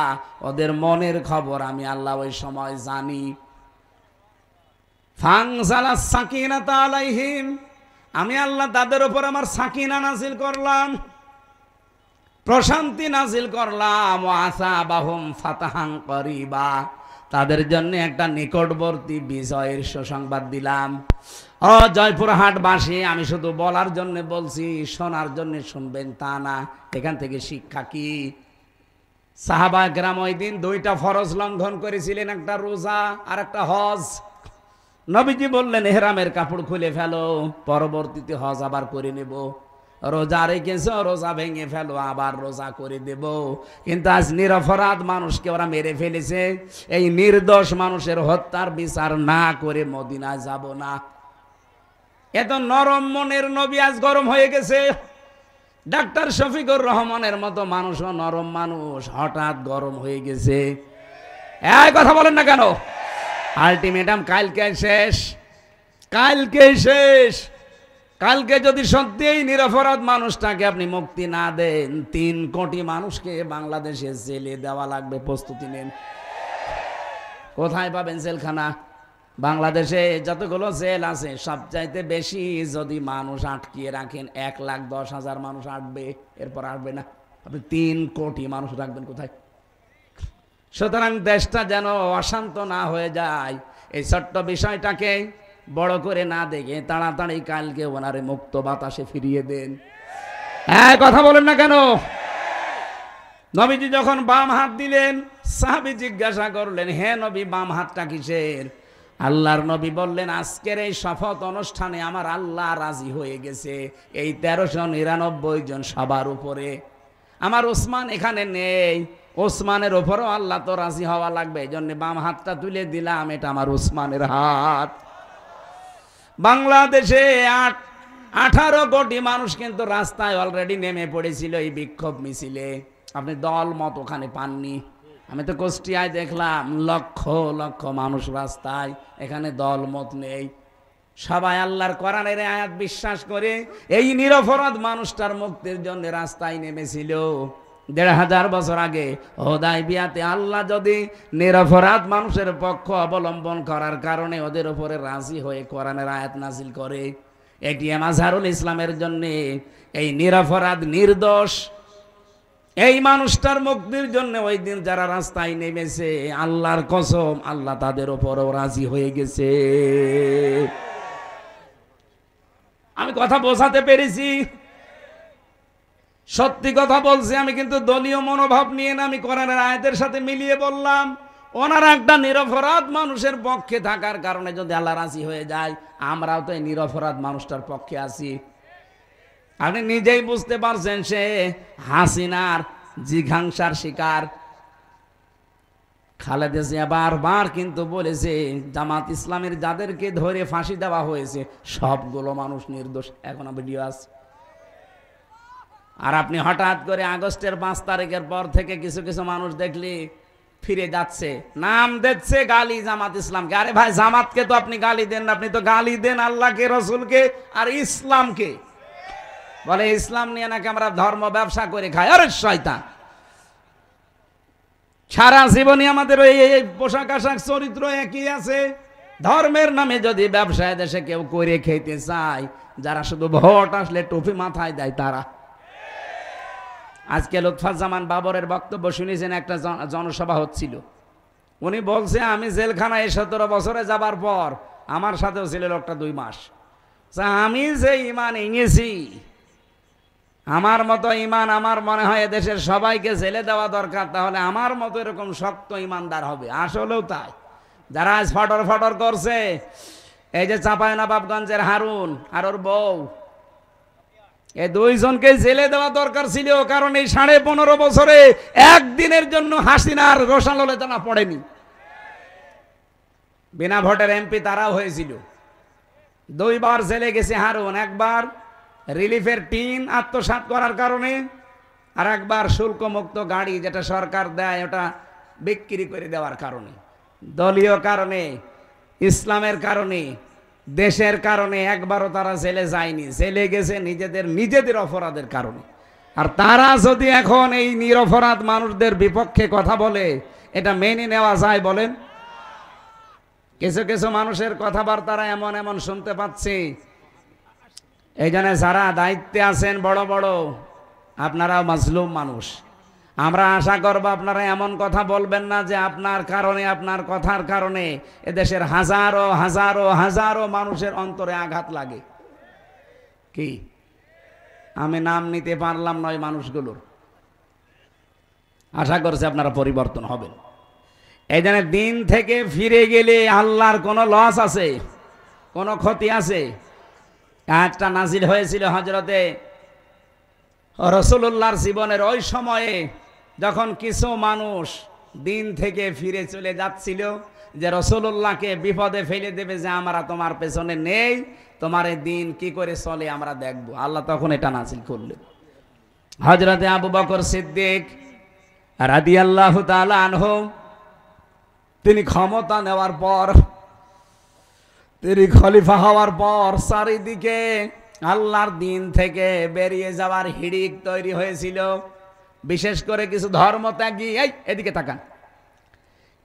ওদের মনের খবর আমি আল্লাহ ওই সময় জানি। ফানজালাস সাকিনাতা আলাইহিম, আমি আল্লাহ তাদের উপর আমার সাকিনা নাজিল করলাম, প্রশান্তি নাজিল করলাম। ওয়াসাবাহুম ফাতাহান করিবা, তাদের জন্য একটা নিকটবর্তী বিজয়ের সুসংবাদ দিলাম। ও জয়পুরহাটবাসী, আমি শুধু বলার জন্য বলছি, শোনার জন্য শুনবেন তা না। এখান থেকে শিক্ষা কি? সাহাবায়ে কেরাম ওই দিন 2টা ফরজ লঙ্ঘন করেছিলেন, একটা রোজা আর একটা হজ। নবীজি বললেন ইহরামের কাপড় খুলে ফেলো, পরবর্তীতে হজ আবার করে নেব। রোজা রেখেছো, রোজা ভেঙে ফেলো, আবার রোজা করে দেব। কিন্তু আজ নিরপরাধ মানুষকে ওরা মেরে ফেলেছে, এই নির্দোষ মানুষের হত্যার বিচার না করে মদিনায় যাব না। এত নরম মনের নবী আজ গরম হয়ে গেছে। ডাক্তার শফিকুর রহমানের মতো মানুষও নরম মানুষ, হঠাৎ গরম হয়ে গেছে। এই কথা বলেন না কেন? আলটিমেটাম কালকে শেষ, কালকে শেষ। কালকে যদি সত্যিই নিরপরাধ মানুষটাকে আপনি মুক্তি না দেন, 3 কোটি মানুষকে বাংলাদেশে জেলে দেওয়া লাগবে। প্রস্তুতি নেন। কোথায় পাবেন জেলখানা? বাংলাদেশে যতগুলো জেল আছে সবচাইতে বেশি যদি মানুষ আটকিয়ে রাখেন 1,10,000 মানুষ আটবে, এরপর আসবে না। আপনি 3 কোটি মানুষ রাখবেন কোথায়? সুতরাং দেশটা যেন অশান্ত না হয়ে যায়, এই ছোট্ট বিষয়টাকে বড় করে না দেখে তাড়াতাড়ি কালকে ওনারে মুক্ত বাতাসে ফিরিয়ে দেন। হ্যাঁ, কথা বলেন না কেন? নবীজি যখন বাম হাত দিলেন, সাহাবী জিজ্ঞাসা করলেন, হে নবী, বাম হাতটা কিসের? আল্লাহর নবী বললেন, আজকের এই শপথ অনুষ্ঠানে আমার আল্লাহ রাজি হয়ে গেছে এই 1399 জন সবার উপরে। আমার ওসমান এখানে নেই, ওসমানের ওপরও আল্লাহ তো রাজি হওয়া লাগবে, এই জন্য বাম হাতটা তুলে দিলাম, এটা আমার ওসমানের হাত। বাংলাদেশে 18 কোটি মানুষ কিন্তু রাস্তায় অলরেডি নেমে পড়েছিল এই বিক্ষোভ মিছিলে। আপনি দল মত ওখানে পাননি। আমি তো কুষ্টিয়ায় দেখলাম লক্ষ লক্ষ মানুষ রাস্তায়, এখানে দল মত নেই, সবাই আল্লাহর কোরআনের আয়াত বিশ্বাস করে এই নিরপরাধ মানুষটার মুক্তির জন্য রাস্তায় নেমেছিল। 1500 বছর আগে হুদায়বিয়াতে আল্লাহ যদি নিরপরাধ মানুষের পক্ষ অবলম্বন করার কারণে ওদের উপরে রাজি হয়ে কোরআনের আয়াত নাজিল করে, এটিএম আজহারুল ইসলামের জন্য এই নিরপরাধ নির্দোষ এই মানুষটার মুক্তির জন্য ওই দিন যারা রাস্তায় নেমেছে, আল্লাহর কসম আল্লাহ তাদের উপরও রাজি হয়ে গেছে। আমি কথা বোঝাতে পেরেছি? সত্যি কথা বলছি আমি, কিন্তু দলীয় মনোভাব নিয়ে না, আমি কোরআনের আয়াতের সাথে মিলিয়ে বললাম। ওনারা একটা নিরপরাধ মানুষের পক্ষে থাকার কারণে যদি আল্লাহ রাজি হয়ে যায়, আমরাও তো এই নিরপরাধ মানুষটার পক্ষে আছি। আপনি নিজেই বুঝতে পারছেন, সে হাসিনার জিঘাংসার শিকার। খালেদা জিয়া বারবার কিন্তু বলেছে, জামাত ইসলামের যাদেরকে ধরে ফাঁসি দেওয়া হয়েছে সবগুলো মানুষ নির্দোষ। এখনো ভিডিও আছে। আর আপনি হঠাৎ করে আগস্টের 5 তারিখের পর থেকে কিছু কিছু মানুষ দেখলি ফিরে যাচ্ছে, নাম দিচ্ছে গালি জামাত ইসলামকে। আরে ভাই, জামাতকে তো আপনি গালি দেন না, আপনি তো গালি দেন আল্লাহকে, রসুলকে আর ইসলামকে। বলে ইসলাম নিয়ে নাকি আমরা ধর্ম ব্যবসা করে খাই। আরে শয়তান, সারা জীবনে আমাদের ওই পোশাক আশাক চরিত্র একই আছে। ধর্মের নামে যদি ব্যবসায় দেশে কেউ করে খেতে চায়, যারা শুধু ভোট আসলে টুপি মাথায় দেয় তারা। আজকে লুৎফুজ্জামান বাবরের বক্তব্য শুনেছেন, একটা জনসভা হচ্ছিল। উনি বলছে, আমি জেলখানায় 17 বছরে যাবার পর আমার সাথেও ছিল লোকটা 2 মাস। আমি যে ইমান এনেছি, আমার মতো ইমান আমার মনে হয় দেশের সবাইকে জেলে দেওয়া দরকার, তাহলে আমার মতো এরকম শক্ত ইমানদার হবে। আসলেও তাই। যারা আজ ফটর ফটর করছে, এই যে চাঁপাইনবাবগঞ্জের হারুন আর ওর বউ, এই 2 জনকে জেলে দেওয়া দরকার ছিল, কারণ এই 15.5 বছরে একদিনের জন্য হাসিনার রোষানলে জানা পড়েনি। বিনা ভোটের এমপি তারাও হয়েছিল। 2 বার জেলে গেছে হারুন, একবার রিলিফের টিন আত্মসাৎ করার কারণে, আর একবার শুল্ক মুক্ত গাড়ি যেটা সরকার দেয় ওটা বিক্রি করে দেওয়ার কারণে। দলীয় কারণে, ইসলামের কারণে, দেশের কারণে একবারও তারা জেলে যায়নি। জেলে গেছে নিজেদের অপরাধের কারণে। আর তারা যদি এখন এই নিরপরাধ মানুষদের বিপক্ষে কথা বলে, এটা মেনে নেওয়া যায় বলেন? কিছু কিছু মানুষের কথাবার্তারা এমন এমন শুনতে পাচ্ছি। এই জন্য যারা দায়িত্বে আছেন বড় বড়, আপনারা মাজলুম মানুষ। আমরা আশা করব আপনারা এমন কথা বলবেন না যে আপনার কারণে, আপনার কথার কারণে এদেশের হাজারো হাজারো হাজারো মানুষের অন্তরে আঘাত লাগে। কি আমি নাম নিতে পারলাম নয় মানুষগুলোর। আশা করছি আপনারা পরিবর্তন হবেন। এই জন্য দিন থেকে ফিরে গেলে আল্লাহর কোনো লস আছে, কোনো ক্ষতি আছে? আয়াতটা নাজিল হয়েছিল হযরতে রাসূলুল্লাহর জীবনের ওই সময়ে, যখন কিছু মানুষ দিন থেকে ফিরে চলে যাচ্ছিল, যে রাসূলুল্লাহকে বিপদে ফেলে দেবে, যে আমরা তোমার পেছনে নেই, তোমার এই দিন কি করে চলে আমরা দেখব। আল্লাহ তখন এটা নাজিল করলেন। হযরতে আবু বকর সিদ্দিক রাদিয়াল্লাহু তাআলা আনহু, তিনি ক্ষমতা নেওয়ার পর, তিনি খলিফা হওয়ার পর চারিদিকে আল্লাহর দিন থেকে বেরিয়ে যাওয়ার হিড়িক তৈরি হয়েছিল। বিশেষ করে কিছু ধর্মত্যাগী, এদিকে তাকান,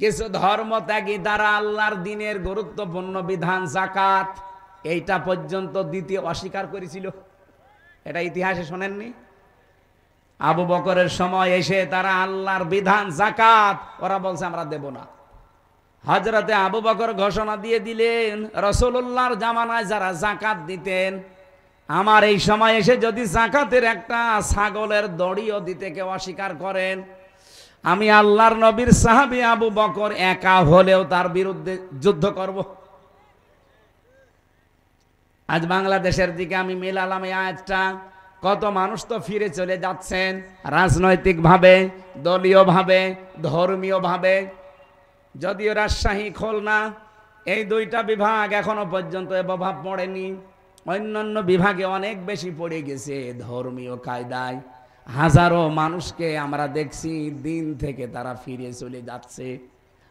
কিছু ধর্মত্যাগী দ্বারা আল্লাহর দিনের গুরুত্বপূর্ণ বিধান যাকাত, এইটা পর্যন্ত দিতে অস্বীকার করেছিল। এটা ইতিহাসে শোনেননি? আবু বকরের সময় এসে তারা আল্লাহর বিধান যাকাত, ওরা বলছে আমরা দেব না। হযরতে আবু বকর ঘোষণা দিয়ে দিলেন, রাসূলুল্লাহর জামানায় যারা যাকাত দিতেন, আমার এই সময় এসে যদি যাকাতের একটা ছাগলের দড়িও দিতে কেউ অস্বীকার করেন, আমি আল্লাহর নবীর সাহাবী আবু বকর একা হলেও তার বিরুদ্ধে যুদ্ধ করব। আজ বাংলাদেশের দিকে আমি মেলালাম এই আয়াতটা, কত মানুষ তো ফিরে চলে যাচ্ছেন রাজনৈতিকভাবে, দলীয়ভাবে, ধর্মীয়ভাবে। যদিও রাজশাহী, খুলনা এই দুইটা বিভাগ এখনো পর্যন্ত এ প্রভাব পড়েনি, অন্যান্য বিভাগে অনেক বেশি পড়ে গেছে ধর্মীয় কায়দায়। হাজারো মানুষকে আমরা দেখছি দিন থেকে তারা ফিরে চলে যাচ্ছে,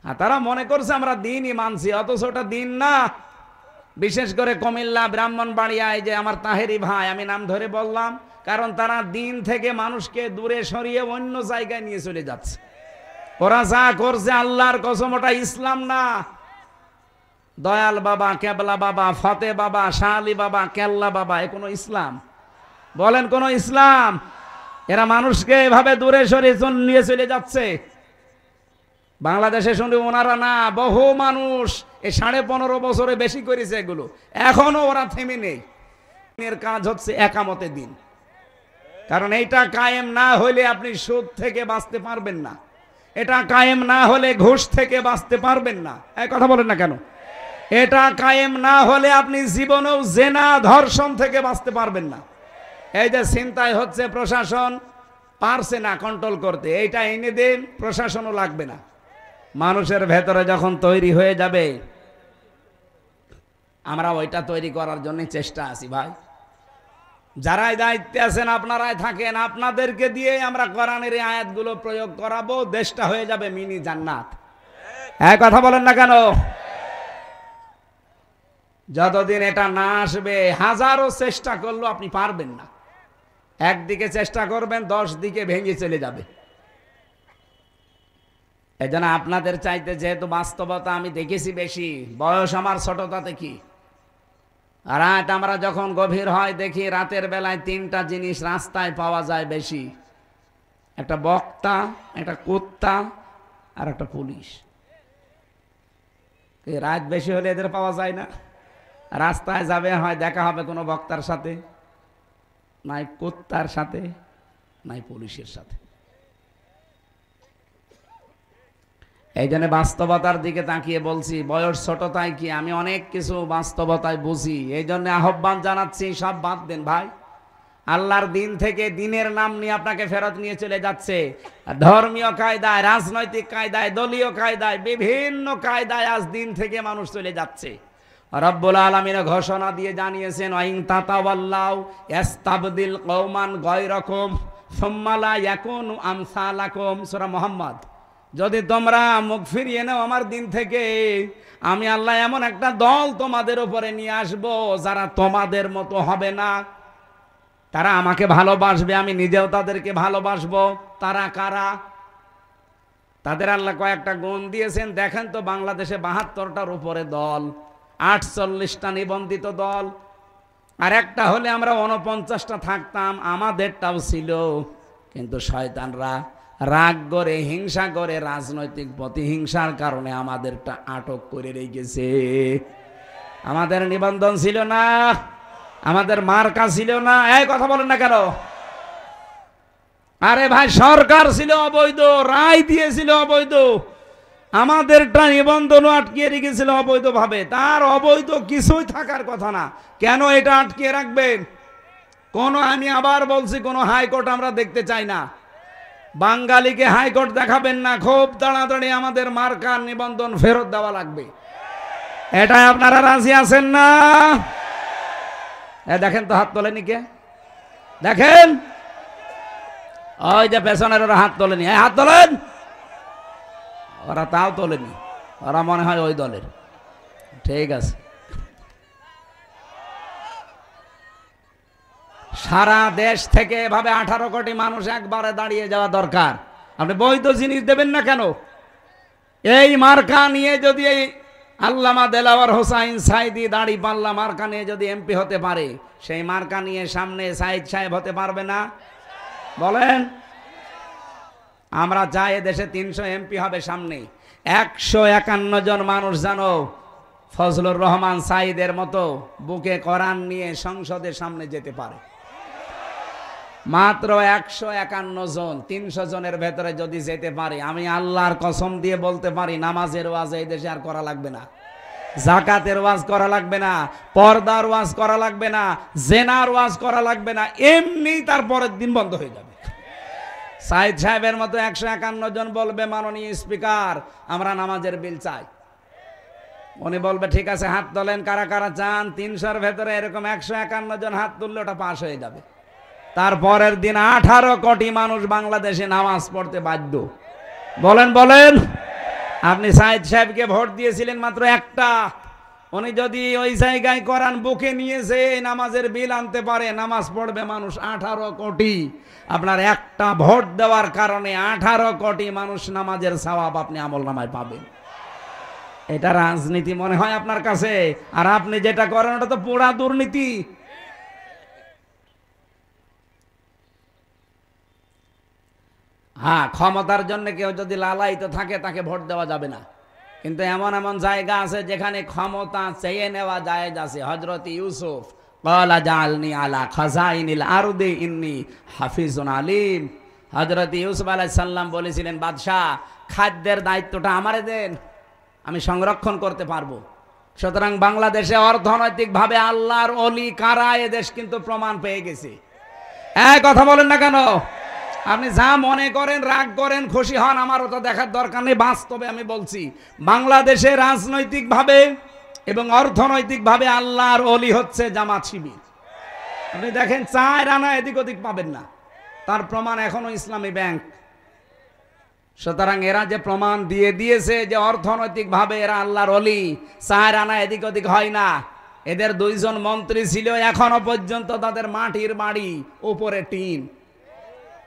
আর তারা মনে করছে আমরা দিনই মানছি, অথচ ওটা দিন না। বিশেষ করে কুমিল্লা, ব্রাহ্মণবাড়িয়ায় যে আমার তাহেরি ভাই, আমি নাম ধরে বললাম কারণ তারা দিন থেকে মানুষকে দূরে সরিয়ে অন্য জায়গায় নিয়ে চলে যাচ্ছে। ওরা যা করছে আল্লাহর কসম ওটা ইসলাম না। দয়াল বাবা, কেবলা বাবা, ফতে বাবা, শাহ আলী বাবা, কেল্লা বাবা, এ কোনো ইসলাম? বলেন কোন ইসলাম? এরা মানুষকে এভাবে দূরে সরিয়ে নিয়ে চলে যাচ্ছে। বাংলাদেশে শুনে ওনারা না, বহু মানুষ এই 15.5 বছরে বেশি করেছে এগুলো, এখনো ওরা থেমে নেই। এর কাজ হচ্ছে একামতে দিন, কারণ এইটা কায়েম না হলে আপনি সুদ থেকে বাঁচতে পারবেন না, এটা কায়েম না হলে ঘুষ থেকে বাঁচতে পারবেন না। এই কথা বলেন না কেন? এটা কায়েম না হলে আপনি জীবনেও জেনা, ধর্ষণ থেকে বাঁচতে পারবেন না। এই যে চিন্তায় হচ্ছে, প্রশাসন পারছে না কন্ট্রোল করতে, এইটা এনে দেন, প্রশাসনও লাগবে না। মানুষের ভেতরে যখন তৈরি হয়ে যাবে, আমরা ওইটা তৈরি করার জন্য চেষ্টা আছি ভাই। যারাই দায়িত্বে আছেন আপনারাই থাকেন, আপনাদেরকে দিয়ে আমরা কোরআনের এই আয়াতগুলো প্রয়োগ করাবো, দেশটা হয়ে যাবে মিনি জান্নাত। এক কথা বলেন না কেন? যতদিন এটা না আসবে, হাজারো চেষ্টা করলেও আপনি পারবেন না। একদিকে চেষ্টা করবেন, 10 দিকে ভেঙে চলে যাবে। এই জন্য আপনাদের চাইতে যেহেতু বাস্তবতা আমি দেখেছি বেশি, বয়স আমার ছোটতাতে কি, রাত আমরা যখন গভীর হয় দেখি রাতের বেলায় 3টা জিনিস রাস্তায় পাওয়া যায় বেশি, একটা বক্তা, একটা কুত্তা আর একটা পুলিশ। রাত বেশি হলে এদের পাওয়া যায় না। রাস্তায় যাবে, হয় দেখা হবে কোনো বক্তার সাথে, নাই কুত্তার সাথে, নাই পুলিশের সাথে। এই জন্য বাস্তবতার দিকে তাকিয়ে বলছি, বয়স ছোটতায় কি, আমি অনেক কিছু বাস্তবতায় বুঝি। এই জন্য আহ্বান জানাচ্ছি, সব বাদ দেন ভাই। আল্লাহর দিন থেকে দিনের নাম নিয়ে আপনাকে ফেরত নিয়ে চলে যাচ্ছে। ধর্মীয় কায়দায়, রাজনৈতিক কায়দায়, দলীয় কায়দায়, বিভিন্ন কায়দায় আজ দিন থেকে মানুষ চলে যাচ্ছে। রব্বুল আলামিন ঘোষণা দিয়ে জানিয়েছেন, ওয়াইন তাতাওয়াল্লাউ ইস্তাবদিল কওমান গায়রাকুম সুম্মা লা ইয়াকুনু আমসালাকুম, সূরা মুহাম্মদ। যদি তোমরা মুখ ফিরিয়ে নাও আমার দিন থেকে, আমি আল্লাহ এমন একটা দল তোমাদের উপরে নিয়ে আসব যারা তোমাদের মতো হবে না। তারা আমাকে ভালোবাসবে, আমি নিজেও তাদেরকে ভালোবাসবো। তারা কারা? তাদের আল্লাহ কয়েকটা গুণ দিয়েছেন। দেখেন তো, বাংলাদেশে 72টার উপরে দল, 48টা নিবন্ধিত দল, আর একটা হলে আমরা 49টা থাকতাম, আমাদেরটাও ছিল। কিন্তু শয়তানরা রাগ করে, হিংসা করে, রাজনৈতিক প্রতিহিংসার কারণে আমাদেরটা আটক করে রেখেছে। আমাদের নিবন্ধন ছিল না, আমাদের মার্কা ছিল না। এই কথা বলেন না কেন? আরে ভাই, সরকার ছিল অবৈধ, রায় দিয়েছিল অবৈধ, আমাদেরটা নিবন্ধন আটকিয়ে রেখেছিল অবৈধভাবে। তার অবৈধ কিছুই থাকার কথা না, কেন এটা আটকিয়ে রাখবেন? কোন, আমি আবার বলছি, কোন হাইকোর্ট আমরা দেখতে চাই না। বাঙালিকে হাইকোর্ট দেখাবেন না, খুব তাড়াতাড়ি আমাদের মার্কার নিবন্ধন ফেরত দেওয়া লাগবে। এটাই আপনারা রাজি আছেন না? দেখেন তো, হাত তোলেনি কে? দেখেন, ওই যে পেছনের ওরা হাত তোলেনি, হাত তোলেন। ওরা তাও তোলেনি, ওরা মনে হয় ওই দলের। ঠিক আছে, সারা দেশ থেকে এভাবে 18 কোটি মানুষ একবারে দাঁড়িয়ে যাওয়া দরকার। আপনি বৈধ জিনিস দেবেন না কেন? এই মার্কা নিয়ে যদি এই আল্লামা দেলাওয়ার হোসাইন সাইদি দাড়ি পাল্লা মার্কা নিয়ে যদি এমপি হতে পারে, সেই মার্কা নিয়ে সামনে সাইদ সাহেব হতে পারবে না? বলেন। আমরা চাই দেশে 300 এমপি হবে সামনে। 151 জন মানুষ জানো ফজলুর রহমান সাইদের মতো বুকে কোরআন নিয়ে সংসদের সামনে যেতে পারে। মাত্র 151 জন। 300 জনের ভেতরে যদি যেতে পারি, আমি আল্লাহর কসম দিয়ে বলতে পারি নামাজের ওয়াজ এই দেশে আর করা লাগবে না, জাকাতের ওয়াজ করা লাগবে না, পর্দার ওয়াজ করা লাগবে না, জেনার ওয়াজ করা লাগবে না, এমনি তারপরের দিন বন্ধ হয়ে যাবে। সাইদ সাহেবের মতো 151 জন বলবে মাননীয় স্পিকার আমরা নামাজের বিল চাই, উনি বলবে ঠিক আছে হাত তোলেন কারা কারা চান। 300-র ভেতরে এরকম 151 জন হাত তুললে ওটা পাস হয়ে যাবে। তারপরের দিন 18 কোটি মানুষ বাংলাদেশে নামাজ পড়তে বাধ্য। বলেন বলেন, আপনি সাইদ সাহেবকে ভোট দিয়েছিলেন মাত্র একটা, উনি যদি ওই জায়গায় কোরআন বুকে নিয়েছে নামাজের বিল আনতে পারে, নামাজ পড়বে মানুষ 18 কোটি। আপনার একটা ভোট দেওয়ার কারণে 18 কোটি মানুষ নামাজের সওয়াব আপনি আমলনামায় পাবেন। এটা রাজনীতি মনে হয় আপনার কাছে? আর আপনি যেটা করেন ওটা তো পুরা দুর্নীতি। হ্যাঁ, ক্ষমতার জন্য কেউ যদি লালায়িত থাকে তাকে ভোট দেওয়া যাবে না, কিন্তু এমন এমন জায়গা আছে যেখানে ক্ষমতা চেয়ে নেওয়া জায়েজ আছে। হযরত ইউসুফ ক্বালা জাআলনি আলা খাযাইনিল আরদি ইন্নী হাফিজুন আলিম। হযরত ইউসুফ আলাইহিস সালাম বলেছিলেন বাদশাহ খাদ্যের দায়িত্বটা আমারে দেন, আমি সংরক্ষণ করতে পারবো। সুতরাং বাংলাদেশে অর্থনৈতিকভাবে আল্লাহর ওলি কারা এ দেশ কিন্তু প্রমাণ পেয়ে গেছে। এই কথা বলেন না কেন? আপনি যা মনে করেন, রাগ করেন, খুশি হন, আমার ওটা দেখার দরকার নেই। বাস্তবে আমি বলছি বাংলাদেশে রাজনৈতিকভাবে এবং অর্থনৈতিকভাবে আল্লাহর ওলি হচ্ছে জামাত শিবির। আপনি দেখেন 4 আনা এদিক ওদিক পাবেন না, তার প্রমাণ এখনো ইসলামী ব্যাংক। সুতরাং এরা যে প্রমাণ দিয়ে দিয়েছে যে অর্থনৈতিকভাবে এরা আল্লাহর ওলি, 4 আনা এদিক ওদিক হয় না। এদের 2 জন মন্ত্রী ছিল, এখনো পর্যন্ত তাদের মাটির বাড়ি উপরে টিন।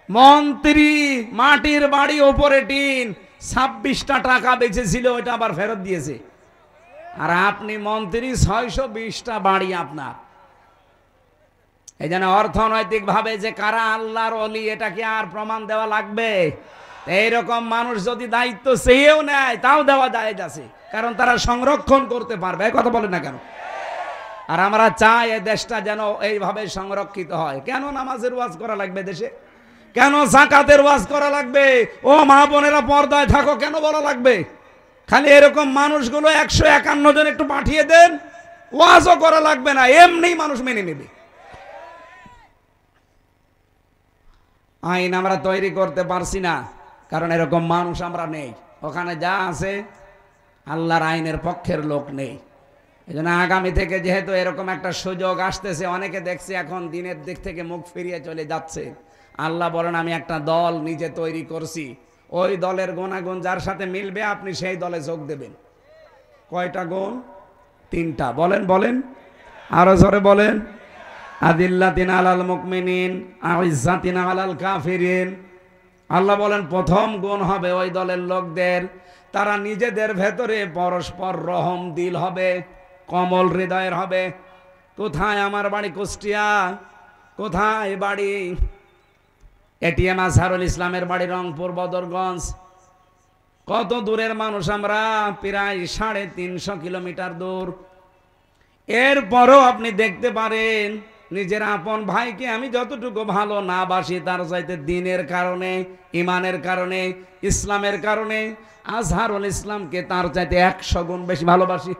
মন্ত্রী মাটির বাড়ি উপরে টিন, 26টা টাকা বেঁচেছিল ওইটা আবার ফেরত দিয়েছে। আর আপনি মন্ত্রী, 620টা বাড়ি আপনার। এই জন্য অর্থনৈতিকভাবে যে কারা আল্লাহর ওলি এটা কি আর প্রমাণ দেওয়া লাগবে? এইরকম মানুষ যদি দায়িত্ব চেয়েও নেয় তাও দেওয়া জায়েজ আছে, কারণ তারা সংরক্ষণ করতে পারবে। কথা বলেন না কেন? আর আমরা চাই এই দেশটা যেন এইভাবে সংরক্ষিত হয়। কেন নামাজের ওয়াজ করা লাগবে দেশে? কেন যাকাতের ওয়াজ করা লাগবে? ও মা বোনেরা পর্দায় থাকো কেন বলা লাগবে? খালি এরকম মানুষগুলো 151 জন একটু পাঠিয়ে দেন, ওয়াজও করা লাগবে না, এমনি মানুষ মেনে নেবে। আইন আমরা তৈরি করতে পারছি না, কারণ এরকম মানুষ আমরা নেই। ওখানে যা আছে আল্লাহর আইনের পক্ষের লোক নেই। এই জন্য আগামী থেকে যেহেতু এরকম একটা সুযোগ আসতেছে, অনেকে দেখছে এখন দিনের দিক থেকে মুখ ফিরিয়ে চলে যাচ্ছে। আল্লাহ বলেন আমি একটা দল নিজে তৈরি করছি, ওই দলের গুণাগুণ যার সাথে মিলবে আপনি সেই দলে যোগ দেবেন। কয়টা গুণ? 3টা। বলেন বলেন, আরো জোরে বলেন। আদিল্লাতিন আলাল মুমিনিন আইজ্জাতিন আলাল কাফিরিন। আল্লাহ বলেন প্রথম গুণ হবে ওই দলের লোকদের, তারা নিজেদের ভেতরে পরস্পর রহম দিল হবে, কমল হৃদয়ের হবে। কোথায়? আমার বাড়ি কুষ্টিয়া। কোথায় বাড়ি? এটিএম আজহারুল ইসলামের বাড়ি রংপুর বদরগঞ্জ। কত দূরের মানুষ আমরা? প্রায় 350 কিলোমিটার দূর। এরপরও আপনি দেখতে পারেন নিজের আপন ভাইকে আমি যতটুকু ভালো না বাসি, তার চাইতে দিনের কারণে, ইমানের কারণে, ইসলামের কারণে আজহারুল ইসলামকে তার চাইতে 100 গুণ বেশি ভালোবাসি।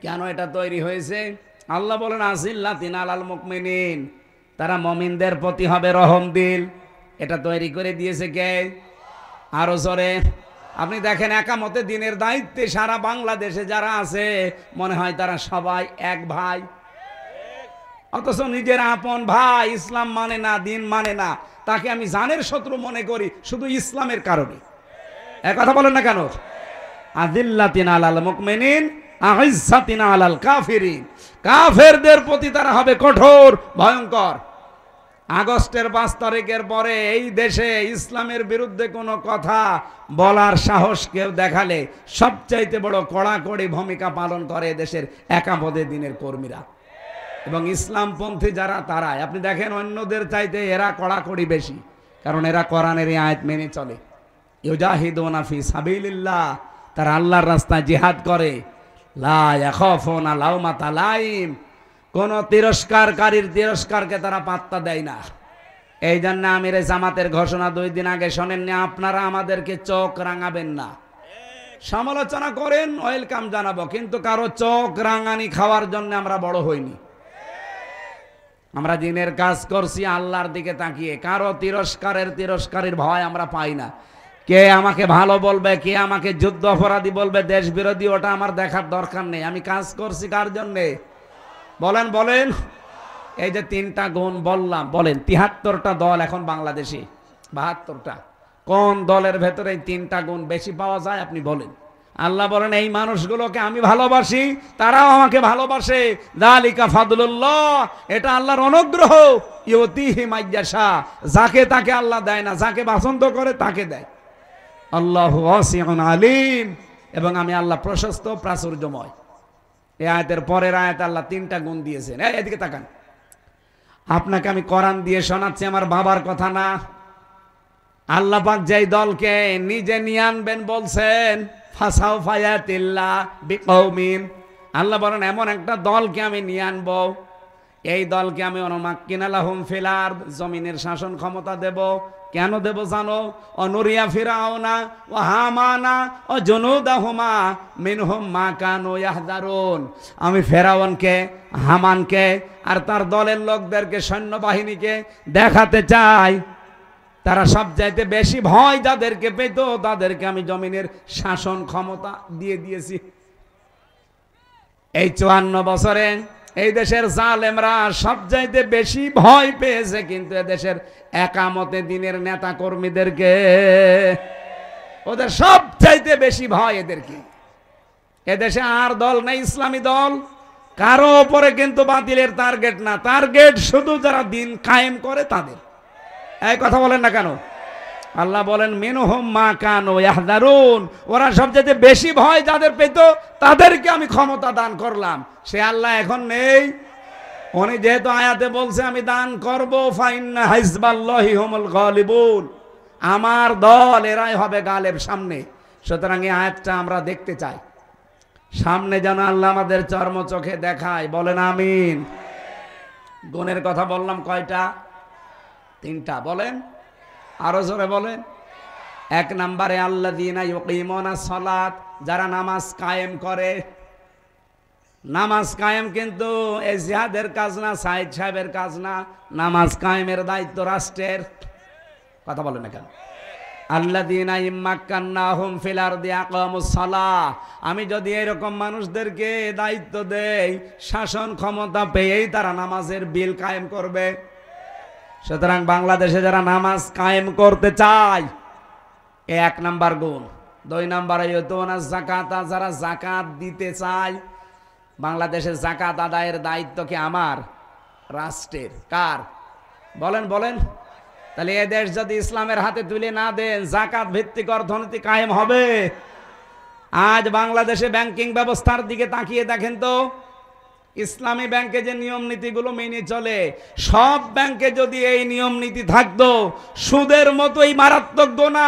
কেন এটা তৈরি হয়েছে? আল্লাহ বলেন আজিল্লাতিন আলাল মুমিনিন, তারা মুমিনদের প্রতি হবে রহম দিল। এটা তৈরি করে দিয়েছে কে? আরো জোরে। আপনি দেখেন একামতে দিনের দায়িত্বে সারা বাংলাদেশে যারা আছে মনে হয় তারা সবাই এক ভাই, অথচ নিজের আপন ভাই ইসলাম মানে না, দিন মানে না, তাকে আমি জানের শত্রু মনে করি শুধু ইসলামের কারণে। এক কথা বলেন না কেন? আদিল্লাতিন আলাল মুমিনিন আইজ্জাতিন আলাল কাফিরিন, কাফেরদের প্রতি তারা হবে কঠোর, ভয়ঙ্কর। আগস্টের 5 তারিখের পরে এই দেশে ইসলামের বিরুদ্ধে কোনো কথা বলার সাহস কেউ দেখালে সবচাইতে বড় কড়াকড়ি ভূমিকা পালন করে দেশের একামতে দিনের কর্মীরা এবং ইসলামপন্থী যারা, তারাই। আপনি দেখেন অন্যদের চাইতে এরা কড়াকড়ি বেশি, কারণ এরা কোরআনের আয়াত মেনে চলে। ইউজাহিদুনা ফি সাবিলিল্লাহ, তারা আল্লাহর রাস্তায় জিহাদ করে। লা ইয়াখাফুনা লাউমাতা লাইম, কোন তিরস্কারকারীর তিরস্কারকে তারা পাত্তা দেয় না। এই জন্য আমির জামাতের ঘোষণা 2 দিন আগে শোনেননি, আপনারা আমাদেরকে চোখ রাঙাবেন না। সমালোচনা করেন, ওয়েলকাম জানাবো, কিন্তু কারো চোখ রাঙানি খাওয়ার জন্য আমরা বড় হইনি। আমরা দিনের কাজ করছি আল্লাহর দিকে তাকিয়ে, কারো তিরস্কারের ভয় আমরা পাই না। কে আমাকে ভালো বলবে, কে আমাকে যুদ্ধ অপরাধী বলবে, দেশ বিরোধী, ওটা আমার দেখার দরকার নেই। আমি কাজ করছি কার জন্যে? বলেন বলেন। এই যে 3টা গুণ বললাম, বলেন 73টা দল এখন বাংলাদেশে, 72টা, কোন দলের ভেতরে এই 3টা গুণ বেশি পাওয়া যায় আপনি বলেন। আল্লাহ বলেন এই মানুষগুলোকে আমি ভালোবাসি, তারাও আমাকে ভালোবাসে। যালিকা ফাদলুল্লাহ, এটা আল্লাহর অনুগ্রহ। ইউতিহি মাইয়াশা, যাকে তাকে আল্লাহ দেয় না, যাকে পছন্দ করে তাকে দেয়। আল্লাহু ওয়াসিউন আলিম, এবং আমি আল্লাহ প্রশস্ত প্রাচুর্যময়। এই আয়াতের পরের আয়াত আল্লাহ 3টা গুণ দিয়েছেন। এদিকে তাকান, আপনাকে আমি কোরআন দিয়ে শোনাচ্ছি, আমার বাবার কথা না। আল্লাহ পাক যেই দলকে নিজে নিয়ে আনবেন বলছেন, ফাসাউফা ইয়াতিল্লাহ বিকৌমিন, আল্লাহ বলেন এমন একটা দলকে আমি নিয়ে আনবো, এই দলকে আমি অনুমাক্কিনা লাহুম ফিল আরদ, জমিনের শাসন ক্ষমতা দেব। কেন দেব জানো? অনুরিয়া ফিরাউনা ও হামানা ও জুনুদাহুমা মিনহুম মা কানু ইয়াহযারুন, আমি ফেরাউনকে, হামানকে আর তার দলের লোকদেরকে, সৈন্যবাহিনীকে দেখাতে চাই তারা সবচাইতে বেশি ভয় যাদেরকে পেত তাদেরকে আমি জমিনের শাসন ক্ষমতা দিয়ে দিয়েছি। এই 54 বছরে এই দেশের জালেমরা সবচাইতে বেশি ভয় পেয়েছে কিন্তু এদেশের একামতে দিনের নেতা কর্মীদেরকে, ওদের সবচাইতে বেশি ভয় এদেরকে। এদেশে আর দল নেই ইসলামী দল, কারো উপরে কিন্তু বাতিলের টার্গেট না, টার্গেট শুধু যারা দিন কায়েম করে তাদের। এই কথা বলেন না কেন? আল্লাহ বলেন মিনহুম মা কানু ইয়াহযারুন, ওরা সবচেয়ে বেশি ভয় যাদের পেত তাদেরকে আমি ক্ষমতা দান করলাম। সে আল্লাহ এখন নেই। উনি যেহেতু আয়াতে বলছে আমি দান করব, ফাইন্না হিজবাল্লাহি হুমুল গালিবুন, আমার দল এরাই হবে গালেব সামনে। সুতরাং এই আয়াতটা আমরা দেখতে চাই, সামনে যেন আল্লাহ আমাদের চর্ম চোখে দেখায়। বলেন আমিন। গুণের কথা বললাম কয়টা? 3টা। বলেন আরো জোরে বলেন। 1 নম্বরে আল্লাযীনা ইউকিমুনাস সালাত, যারা নামাজ কায়েম করে। নামাজ কায়েম কিন্তু এই জিহাদের কাজ না, সাইদ সাহেবের কাজ না, নামাজ কায়েমের দায়িত্ব রাষ্ট্রের। কথা বলেন না কেন? আল্লাযীনা ইম্মাক্কান্নাহুম ফিল আরদি আকামুস সালাহ, আমি যদি এরকম মানুষদেরকে দায়িত্ব দেই, শাসন ক্ষমতা পেয়েই তারা নামাজের বিল কায়েম করবে। সুতরাং বাংলাদেশে যারা নামাজ কায়েম করতে চায়, 1 নাম্বার গুণ। 2 নম্বরে ইউতুনাস যাকাতা, যারা যাকাত দিতে চায়। বাংলাদেশের যাকাত আদায়ের দায়িত্ব কি আমার? রাষ্ট্রের। কার? বলেন বলেন। তাহলে এ দেশ যদি ইসলামের হাতে তুলে না দেন, যাকাত ভিত্তিক অর্থনীতি কায়েম হবে? আজ বাংলাদেশে ব্যাংকিং ব্যবস্থার দিকে তাকিয়ে দেখেন তো, ইসলামী ব্যাংকে যে নিয়ম নীতিগুলো মেনে চলে, সব ব্যাংকে যদি এই নিয়ম নীতি থাকতো, সুদের মতোই মারাত্মক গোনা,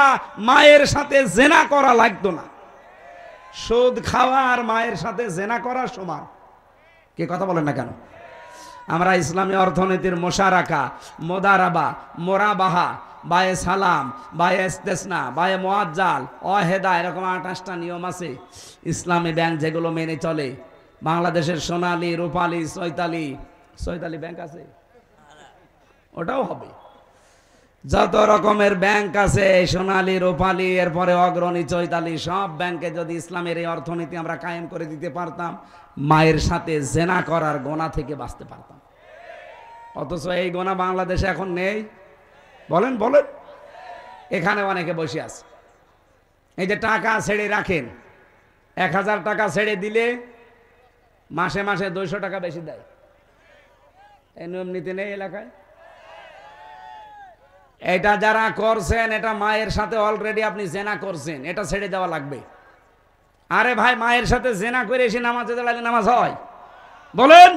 মায়ের সাথে জেনা করা লাগতো না। সুদ খাওয়া আর মায়ের সাথে জেনা করা সমান। কি কথা বলেন না কেন? আমরা ইসলামী অর্থনীতির মোশারাকা, মোদারাবা, মোরাবাহা, বায়ে সালাম, বায়ে ইস্তেসনা, বায়ে মুআজ্জাল, অহেদা, এরকম 28টা নিয়ম আছে ইসলামী ব্যাংক যেগুলো মেনে চলে। বাংলাদেশের সোনালী, রূপালী, চৈতালি ব্যাংক আছে, ওটাও হবে। যত রকমের ব্যাংক আছে, সোনালী, রূপালী, এরপরে অগ্রণী, চৈতালি, সব ব্যাংকে যদি ইসলামের এই অর্থনীতি আমরা কায়েম করে দিতে পারতাম, মায়ের সাথে জেনা করার গোনা থেকে বাঁচতে পারতাম। অথচ এই গোনা বাংলাদেশে এখন নেই। বলেন বলেন। এখানে অনেকে বসে আছে, এই যে টাকা ছেড়ে রাখেন, 1000 টাকা ছেড়ে দিলে মাসে মাসে 200 টাকা বেশি দেয়। এই নিয়ম নীতি নেই এলাকায়। এটা যারা করছেন, এটা মায়ের সাথে অলরেডি আপনি জেনা করছেন, এটা ছেড়ে দেওয়া লাগবে। আরে ভাই, মায়ের সাথে জেনা করে এসে নামাজে দাঁড়ালে নামাজ হয়? বলেন।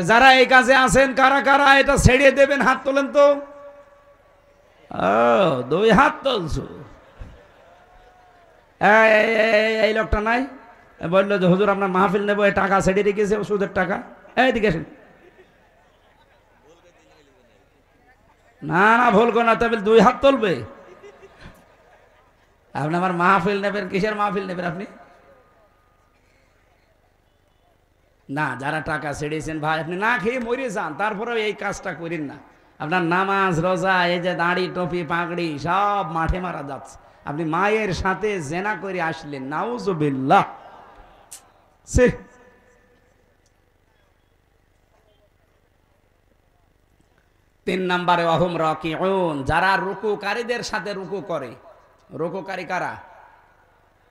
যারা এই কাজে আছেন, কারা কারা এটা ছেড়ে দেবেন? হাত তোলেন তো। 2 হাত তুলছো। এই লোকটা নাই, বললো যে হুজুর আপনার মাহফিল নেবো, এই টাকা ছেড়ে রেখেছে, সুদের টাকা। এইদিকে আসেন। না না, ভুল করে না, তবে 2 হাত তুলবে। আপনি আমার মাহফিল নেবেন, কিসের মাহফিল নেবেন আপনি? না, যারা টাকা ছেড়েছেন ভাই, আপনি না খেয়ে মরে যান, তারপরেও এই কাজটা করেন না। আপনার নামাজ রোজা, এই যে দাড়ি টুপি পাগড়ি সব মাঠে মারা যাচ্ছে। আপনি মায়ের সাথে জেনা করে আসলেন, নাউজুবিল্লাহ। 3 নম্বরে ওয়াহুম রাকিউন, যারা রুকুকারীদের সাথে রুকু করে। রুকুকারী কারা?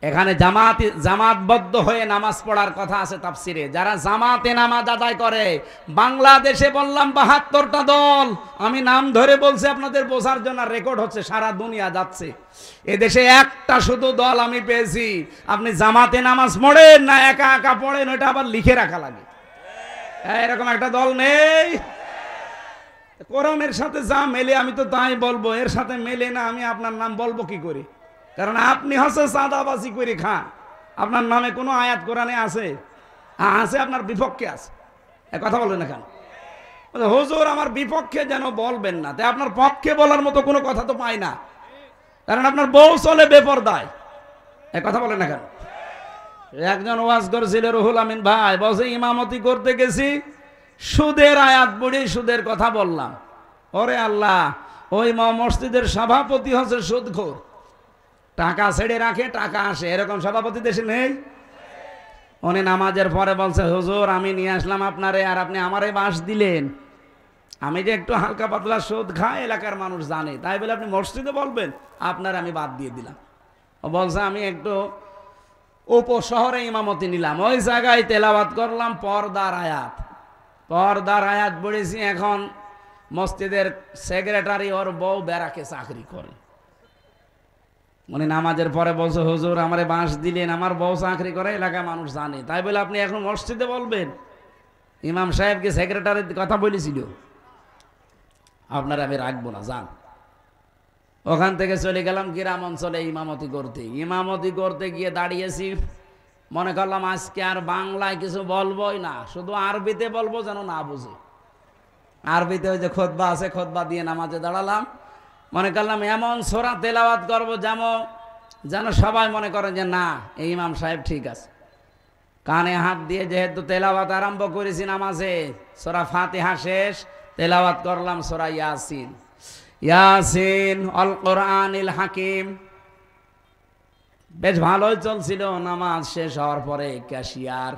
এখানে জামাতবদ্ধ হয়ে নামাজ পড়ার কথা আছে তাফসিরে। যারা জামাতে নামাজ আদায় করে, বাংলাদেশে বললাম 72টা দল, আমি নাম ধরে বলছি আপনাদের বোঝার জন্য, রেকর্ড হচ্ছে, সারা দুনিয়া যাচ্ছে। এদেশে একটা শুধু দল আমি পেয়েছি, আপনি জামাতে নামাজ পড়েন না একা একা পড়েন, ওটা আবার লিখে রাখা লাগে। এরকম একটা দল নেই। কোরআনের সাথে যা মেলে আমি তো তাই বলবো, এর সাথে মেলে না, আমি আপনার নাম বলবো কি করে? কারণ আপনি হচ্ছে চাঁদাবাজি করে খান। আপনার নামে কোনো আয়াত কোরআনে আছে? আছে, আপনার বিপক্ষে আছে। কথা বলবেন না কেন? হুজুর আমার বিপক্ষে যেন বলবেন না, তাই আপনার পক্ষে বলার মতো কোনো কথা তো পাই না, কারণ আপনার বউ চলে বেপরদায়। কথা বলেন না কেন? একজন ওয়াজ করছিল, রুহুল আমিন ভাই বলছে, ইমামতি করতে গেছি, সুদের আয়াত পড়ে সুদের কথা বললাম। ওরে আল্লাহ, ওই মসজিদের সভাপতি হচ্ছে সুদখোর, টাকা ছেড়ে রাখে, টাকা আসে, এরকম সভাপতি দেশে নেই। উনি নামাজের পরে বলছে, হুজুর আমি নিয়ে আসলাম আপনারে, আর আপনি আমারে বাঁশ দিলেন। আমি যে একটু হালকা পাতলা সুদ খাই, এলাকার মানুষ জানে, তাই বলে আপনি মসজিদে বলবেন? আপনার আমি বাদ দিয়ে দিলাম। ও বলছে, আমি একটু উপশহরে ইমামতি নিলাম, ওই জায়গায় তেলাওয়াত করলাম পর্দার আয়াত। পর্দার আয়াত পড়েছি। এখন মসজিদের সেক্রেটারি, ওর বউ ব্যারাকে চাকরি করে। মানে নামাজের পরে বলছে, হুজুর আমারে বাঁশ দিলেন, আমার বউ চাকরি করে, এলাকার মানুষ জানে, তাই বলে আপনি এখন মসজিদে বলবেন? ইমাম সাহেবকে সেক্রেটারির কথা বলেছিল। আপনারা আমি রাখবো না, যান। ওখান থেকে চলে গেলাম গ্রাম অঞ্চলে ইমামতি করতে। ইমামতি করতে গিয়ে দাঁড়িয়েছি, মনে করলাম আজকে আর বাংলায় কিছু বলবোই না, শুধু আরবিতে বলবো, যেন না বুঝে। আরবিতে ওই যে খুতবা আছে, খুতবা দিয়ে নামাজে দাঁড়ালাম। মনে করলাম এমন সূরা তেলাওয়াত করবো যেন সবাই মনে করে যে না, এই ইমাম সাহেব ঠিক আছে। কানে হাত দিয়ে যেহেতু তেলাওয়াত আরম্ভ করেছি নামাজে, সূরা ফাতিহা শেষ, তেলাওয়াত করলাম সূরা ইয়াসিন। ইয়াসিন আল কোরআনিল হাকিম। বেশ ভালোই চলছিল। নামাজ শেষ হওয়ার পরে ক্যাশিয়ার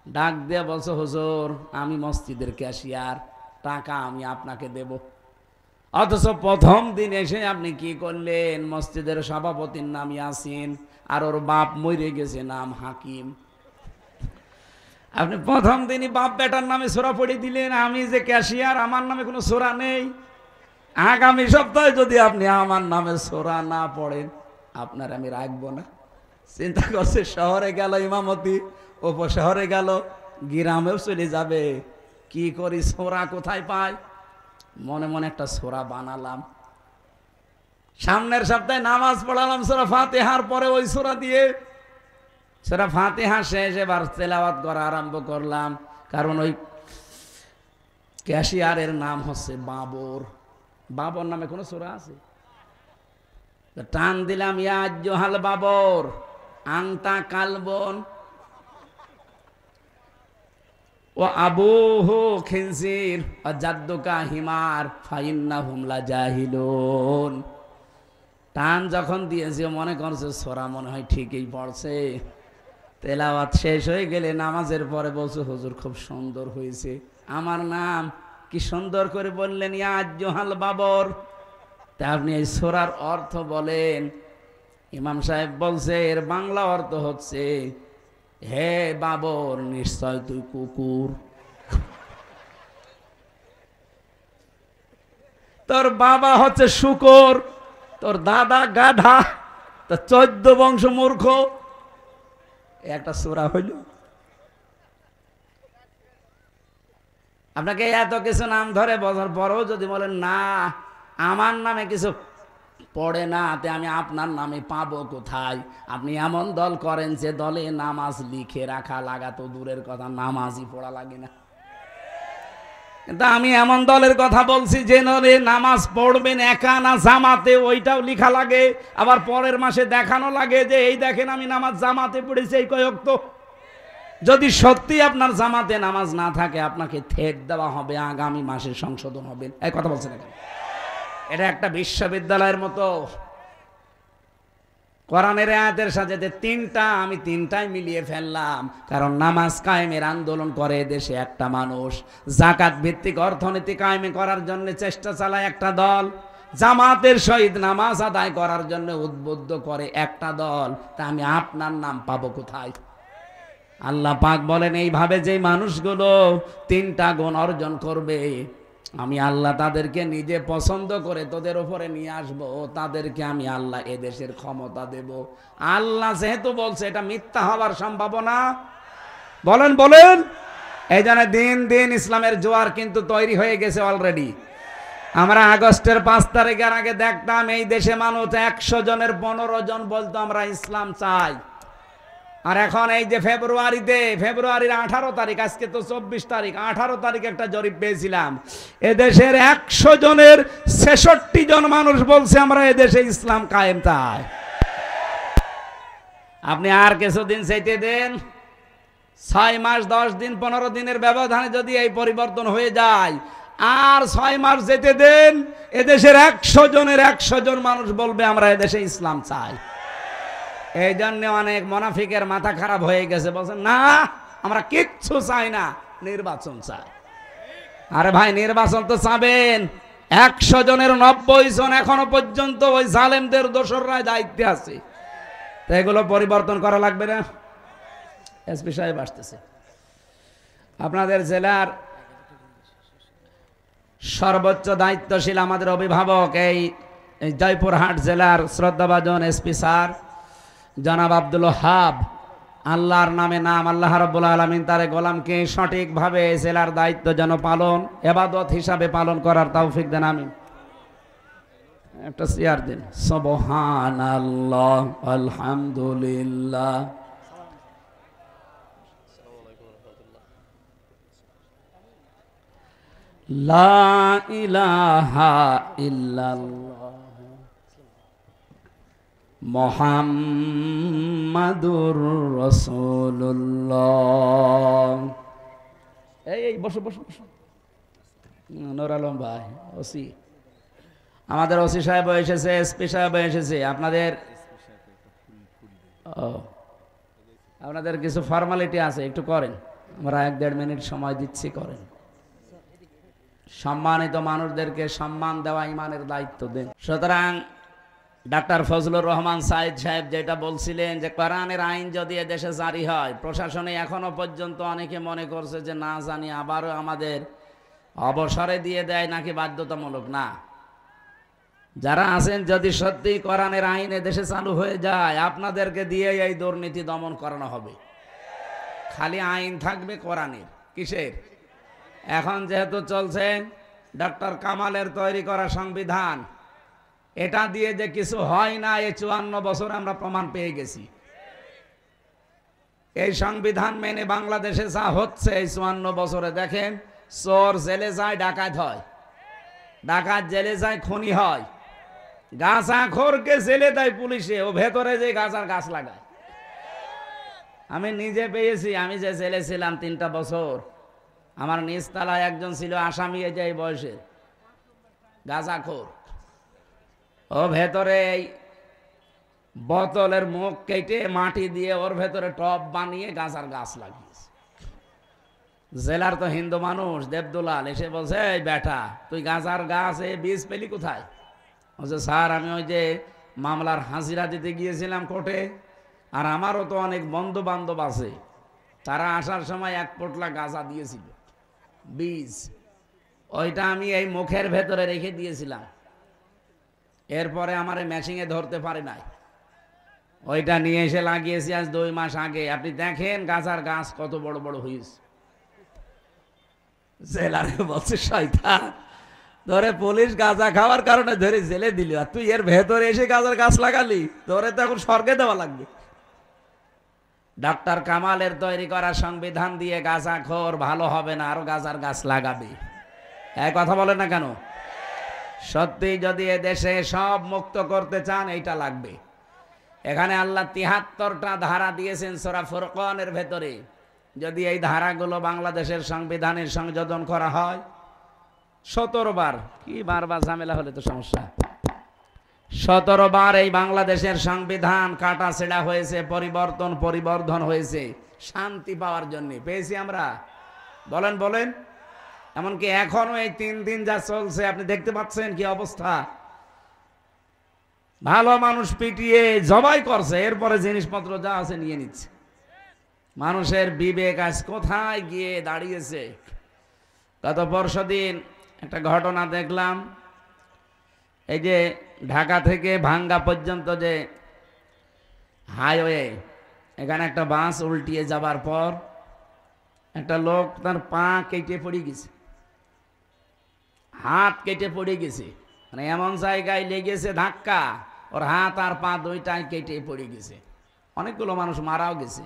ডাক দিয়ে বলছে, হুজুর আমি মসজিদের ক্যাশিয়ার, টাকা আমি আপনাকে দেব। অথচ প্রথম দিন এসে আপনি কি করলেন? মসজিদের সভাপতির নাম ইয়াসিন, আর ওর বাপ মরে গেছে, নাম হাকিম। আপনি প্রথম দিনই বাপ বেটার নামে সূরা পড়ে দিলেন। আমি যে ক্যাশিয়ার, আমার নামে কোনো সূরা নেই। আগামী সপ্তাহে যদি আপনি আমার নামে সূরা না পড়েন, আপনার আমি রাখবো না। চিন্তা করছে, শহরে গেল ইমামতি, উপশহরে গেল, গ্রামেও চলে যাবে, কি করি, সূরা কোথায় পাই? মনে মনে একটা সূরা বানালাম। সামনের সপ্তাহে নামাজ পড়ালাম সূরা ফাতিহার পরে ওই সূরা দিয়ে। সূরা ফাতিহা শেষ, এবার তেলাওয়াত করা আরম্ভ করলাম। কারণ ওই ক্যাশিয়ারের নাম হচ্ছে বাবর। বাবর নামে কোনো সূরা আছে? টান দিলাম, ইয়া আইয়ুহাল বাবর আনতা কালবন ও আবুহু খিনজির ও জাদ্দুকা হিমার ফাইন্নাহুম লাজাহিলুন। টান যখন দিয়েছে, মনে করছে সূরা মনে হয় ঠিকই পড়ছে। তেলাওয়াত শেষ হয়ে গেলে নামাজের পরে বলছে, হুজুর খুব সুন্দর হয়েছে, আমার নাম কি সুন্দর করে বললেন, ইয়া আইয়ুহাল বাবর। তা আপনি এই সূরার অর্থ বলেন। ইমাম সাহেব বলছে, এর বাংলা অর্থ হচ্ছে, হে বাবর নিশ্চয় তুই কুকুর। তোর বাবা হচ্ছে শুকর, তোর দাদা গাধা, তোর 14 বংশ মূর্খ। একটা সূরা হইল। আপনাকে এত কিছু নাম ধরে বলার পরেও যদি বলেন না, আমার নামে কিছু পড়ে না, তে আমি আপনার নামে পাবো কোথায়? আপনি এমন দল করেন যে দলে নামাজ লিখে রাখা লাগা তো দূরের কথা, নামাজই পড়া লাগে না। কিন্তু আমি এমন দলের কথা বলছি যে দলে নামাজ পড়বেন একা না জামাতে, ওইটাও লেখা লাগে, আবার পরের মাসে দেখানো লাগে যে এই দেখেন আমি নামাজ জামাতে পড়েছি এই কয়েক। তো যদি সত্যি আপনার জামাতে নামাজ না থাকে আপনাকে থেট দেওয়া হবে, আগামী মাসে সংশোধন হবে। এই কথা বলছেন না কেন? এটা একটা বিশ্ববিদ্যালয়ের মতো। কোরআনের আয়াতের সাথে তিনটা, আমি তিনটাই মিলিয়ে ফেললাম। কারণ নামাজ কায়েমের আন্দোলন করে দেশে একটা মানুষ, যাকাত ভিত্তিক অর্থনীতি কায়েমে করার জন্য চেষ্টা চালায় একটা দল, জামাতের সহিত নামাজ আদায় করার জন্য উদ্বুদ্ধ করে একটা দল। তা আমি আপনার নাম পাবো কোথায়? আল্লাহ পাক বলেন এইভাবে যে মানুষগুলো তিনটা গুণ অর্জন করবে, আমি আল্লাহ তাদেরকে নিজে পছন্দ করে তোদের উপরে নিয়ে আসবো, তাদেরকে আমি আল্লাহ এদেশের ক্ষমতা দেব। আল্লাহ যেহেতু বলছে, এটা মিথ্যা হওয়ার সম্ভাবনা বলেন বলেন। এই জন্য দিন দিন ইসলামের জোয়ার কিন্তু তৈরি হয়ে গেছে অলরেডি। আমরা আগস্টের 5 তারিখের আগে দেখতাম এই দেশে মানুষ 100 জনের 15 জন বলতো আমরা ইসলাম চাই। আর এখন এই যে ফেব্রুয়ারির 18 তারিখ, আজকে তো 24 তারিখ, 18 তারিখ একটা জরিপ পেয়েছিলাম, এদেশের 100 জনের 66 জন মানুষ বলছে আমরা এদেশে ইসলাম কায়েম চাই। আপনি আর কিছুদিন চাইতে দেন, 6 মাস 10 দিন 15 দিনের ব্যবধানে যদি এই পরিবর্তন হয়ে যায়, আর 6 মাস যেতে দেন, এদেশের 100 জনের 100 জন মানুষ বলবে আমরা এদেশে ইসলাম চাই। এই জন্য অনেক মুনাফিকের মাথা খারাপ হয়ে গেছে, বলছেন না আমরা কিচ্ছু চাই না, নির্বাচন চাই। আরে ভাই নির্বাচন তো চাবেন, 100 জনের 90 জন এখনো পর্যন্ত ওই জালেমদের দোসররা দায়িত্বে আছে। তো এগুলো পরিবর্তন করা লাগবে না? এসপি সাহেব আসতেছে। আপনাদের জেলার সর্বোচ্চ দায়িত্বশীল আমাদের অভিভাবক এই জয়পুরহাট জেলার শ্রদ্ধাভাজন এসপি স্যার জনাব আব্দুল ওয়াহাব, আল্লাহর নামে নাম, আল্লাহ রাব্বুল আলামিন তার গোলামকে সঠিকভাবে জেলার দায়িত্ব যেন পালন, ইবাদত হিসাবে পালন করার তৌফিক দেন। আমিন। একটা চেয়ার দিন। সুবহানাল্লাহ, আলহামদুলিল্লাহ, লা ইলাহা ইল্লাল্লাহ, মুহাম্মাদুর রাসূলুল্লাহ। এই বসো বসো বসো। নূর আলম ভাই ওসি, আমাদের ওসি সাহেব এসেছে, এসপি সাহেব এসেছে। আপনাদের কিছু ফর্মালিটি আছে, একটু করেন। আমরা 1-1.5 মিনিট সময় দিচ্ছি, করেন। সম্মানিত মানুষদেরকে সম্মান দেওয়া ইমানের দায়িত্ব দেন। সুতরাং ডাক্তার ফজলুর রহমান সাইদ সাহেব যেটা বলছিলেন যে কোরআনের আইন যদি এদেশে জারি হয়, প্রশাসনে এখনো পর্যন্ত অনেকে মনে করছে যে না জানি আবারও আমাদের অবসরে দিয়ে দেয় নাকি বাধ্যতামূলক। না, যারা আছেন যদি সত্যি কোরআনের আইন এদেশে চালু হয়ে যায়, আপনাদেরকে দিয়ে এই দুর্নীতি দমন করানো হবে। খালি আইন থাকবে কোরআনের। কিসের? এখন যেহেতু চলছে ডক্টর কামালের তৈরি করা সংবিধান, এটা দিয়ে যে কিছু হয় না এই 54 বছর আমরা প্রমাণ পেয়ে গেছি। এই সংবিধান মেনে বাংলাদেশে যা হচ্ছে এই 54 বছরে দেখেন, চোর জেলে যায়, ডাকাত হয়, ডাকাত জেলে যায়, খুনি হয়, গাঁজাখোরকে জেলে দেয় পুলিশে, ও ভেতরে যে গাঁজার গাছ লাগায়। আমি নিজে পেয়েছি, আমি যে জেলে ছিলাম 3টা বছর, আমার নিচতলায় একজন ছিল আসামি, এই যে এই বয়সের গাঁজাখোর, ও ভেতরে বোতলের মুখ কেটে মাটি দিয়ে ওর ভেতরে টব বানিয়ে গাঁজার গাছ লাগিয়েছে। জেলার তো হিন্দু মানুষ দেবদুলাল এসে বলছে, এই বেটা তুই গাঁজার গাছ বীজ পেলি কোথায়? বলছে স্যার আমি ওই যে মামলার হাজিরা দিতে গিয়েছিলাম কোর্টে, আর আমারও তো অনেক বন্ধু বান্ধব আছে, তারা আসার সময় 1 পোটলা গাঁজা দিয়েছিল বীজ, ওইটা আমি এই মুখের ভেতরে রেখে দিয়েছিলাম, এরপরে আমার মেশিনে ধরতে পারে নাই, ওইটা নিয়ে এসে লাগিয়েছি আজ 2 মাস আগে। আপনি দেখেন গাঁজার গাছ কত বড় বড় হয়েছে। জেলারে বলছে শয়তান, ধরে পুলিশ গাঁজা খাওয়ার কারণে ধরে জেলে দিল, আর তুই এর ভেতরে এসে গাঁজার গাছ লাগালি, ধরে তো এখন স্বর্গে দেওয়া লাগবে। ডাক্তার কামালের তৈরি করা সংবিধান দিয়ে গাঁজাখোর ভালো হবে না, আরো গাঁজার গাছ লাগাবে। এক কথা বলেন না কেন? সত্যি যদি এ দেশে সব মুক্ত করতে চান এইটা লাগবে। এখানে আল্লাহ ৭৩টা ধারা দিয়েছেন সূরা ফুরকানের ভেতরে। যদি এই ধারাগুলো বাংলাদেশের সংবিধানে সংযোজন করা হয় ১৭ বার, কি বারবার ঝামেলা হলে তো সমস্যা, ১৭ বার এই বাংলাদেশের সংবিধান কাটা ছেঁড়া হয়েছে, পরিবর্ধন হয়েছে শান্তি পাওয়ার জন্য। পেয়েছি আমরা? বলেন বলেন। এমনকি এখনো এই ৩ দিন যা চলছে আপনি দেখতে পাচ্ছেন কি অবস্থা। ভালো মানুষ পিটিয়ে জবাই করছে, এরপরে জিনিসপত্র যা আছে নিয়ে নিচ্ছে। মানুষের বিবেক আজ কোথায় গিয়ে দাঁড়িয়েছে। গত পরশুদিন একটা ঘটনা দেখলাম, এই যে ঢাকা থেকে ভাঙ্গা পর্যন্ত যে হাইওয়ে, এখানে একটা বাস উল্টিয়ে যাবার পর একটা লোক তার পা কেটে পড়ে গেছে, হাত কেটে পড়ে গেছে, মানে এমন জায়গায় লেগেছে ধাক্কা, ওর হাত আর পা দুইটাই কেটে পড়ে গেছে। অনেকগুলো মানুষ মারাও গেছে।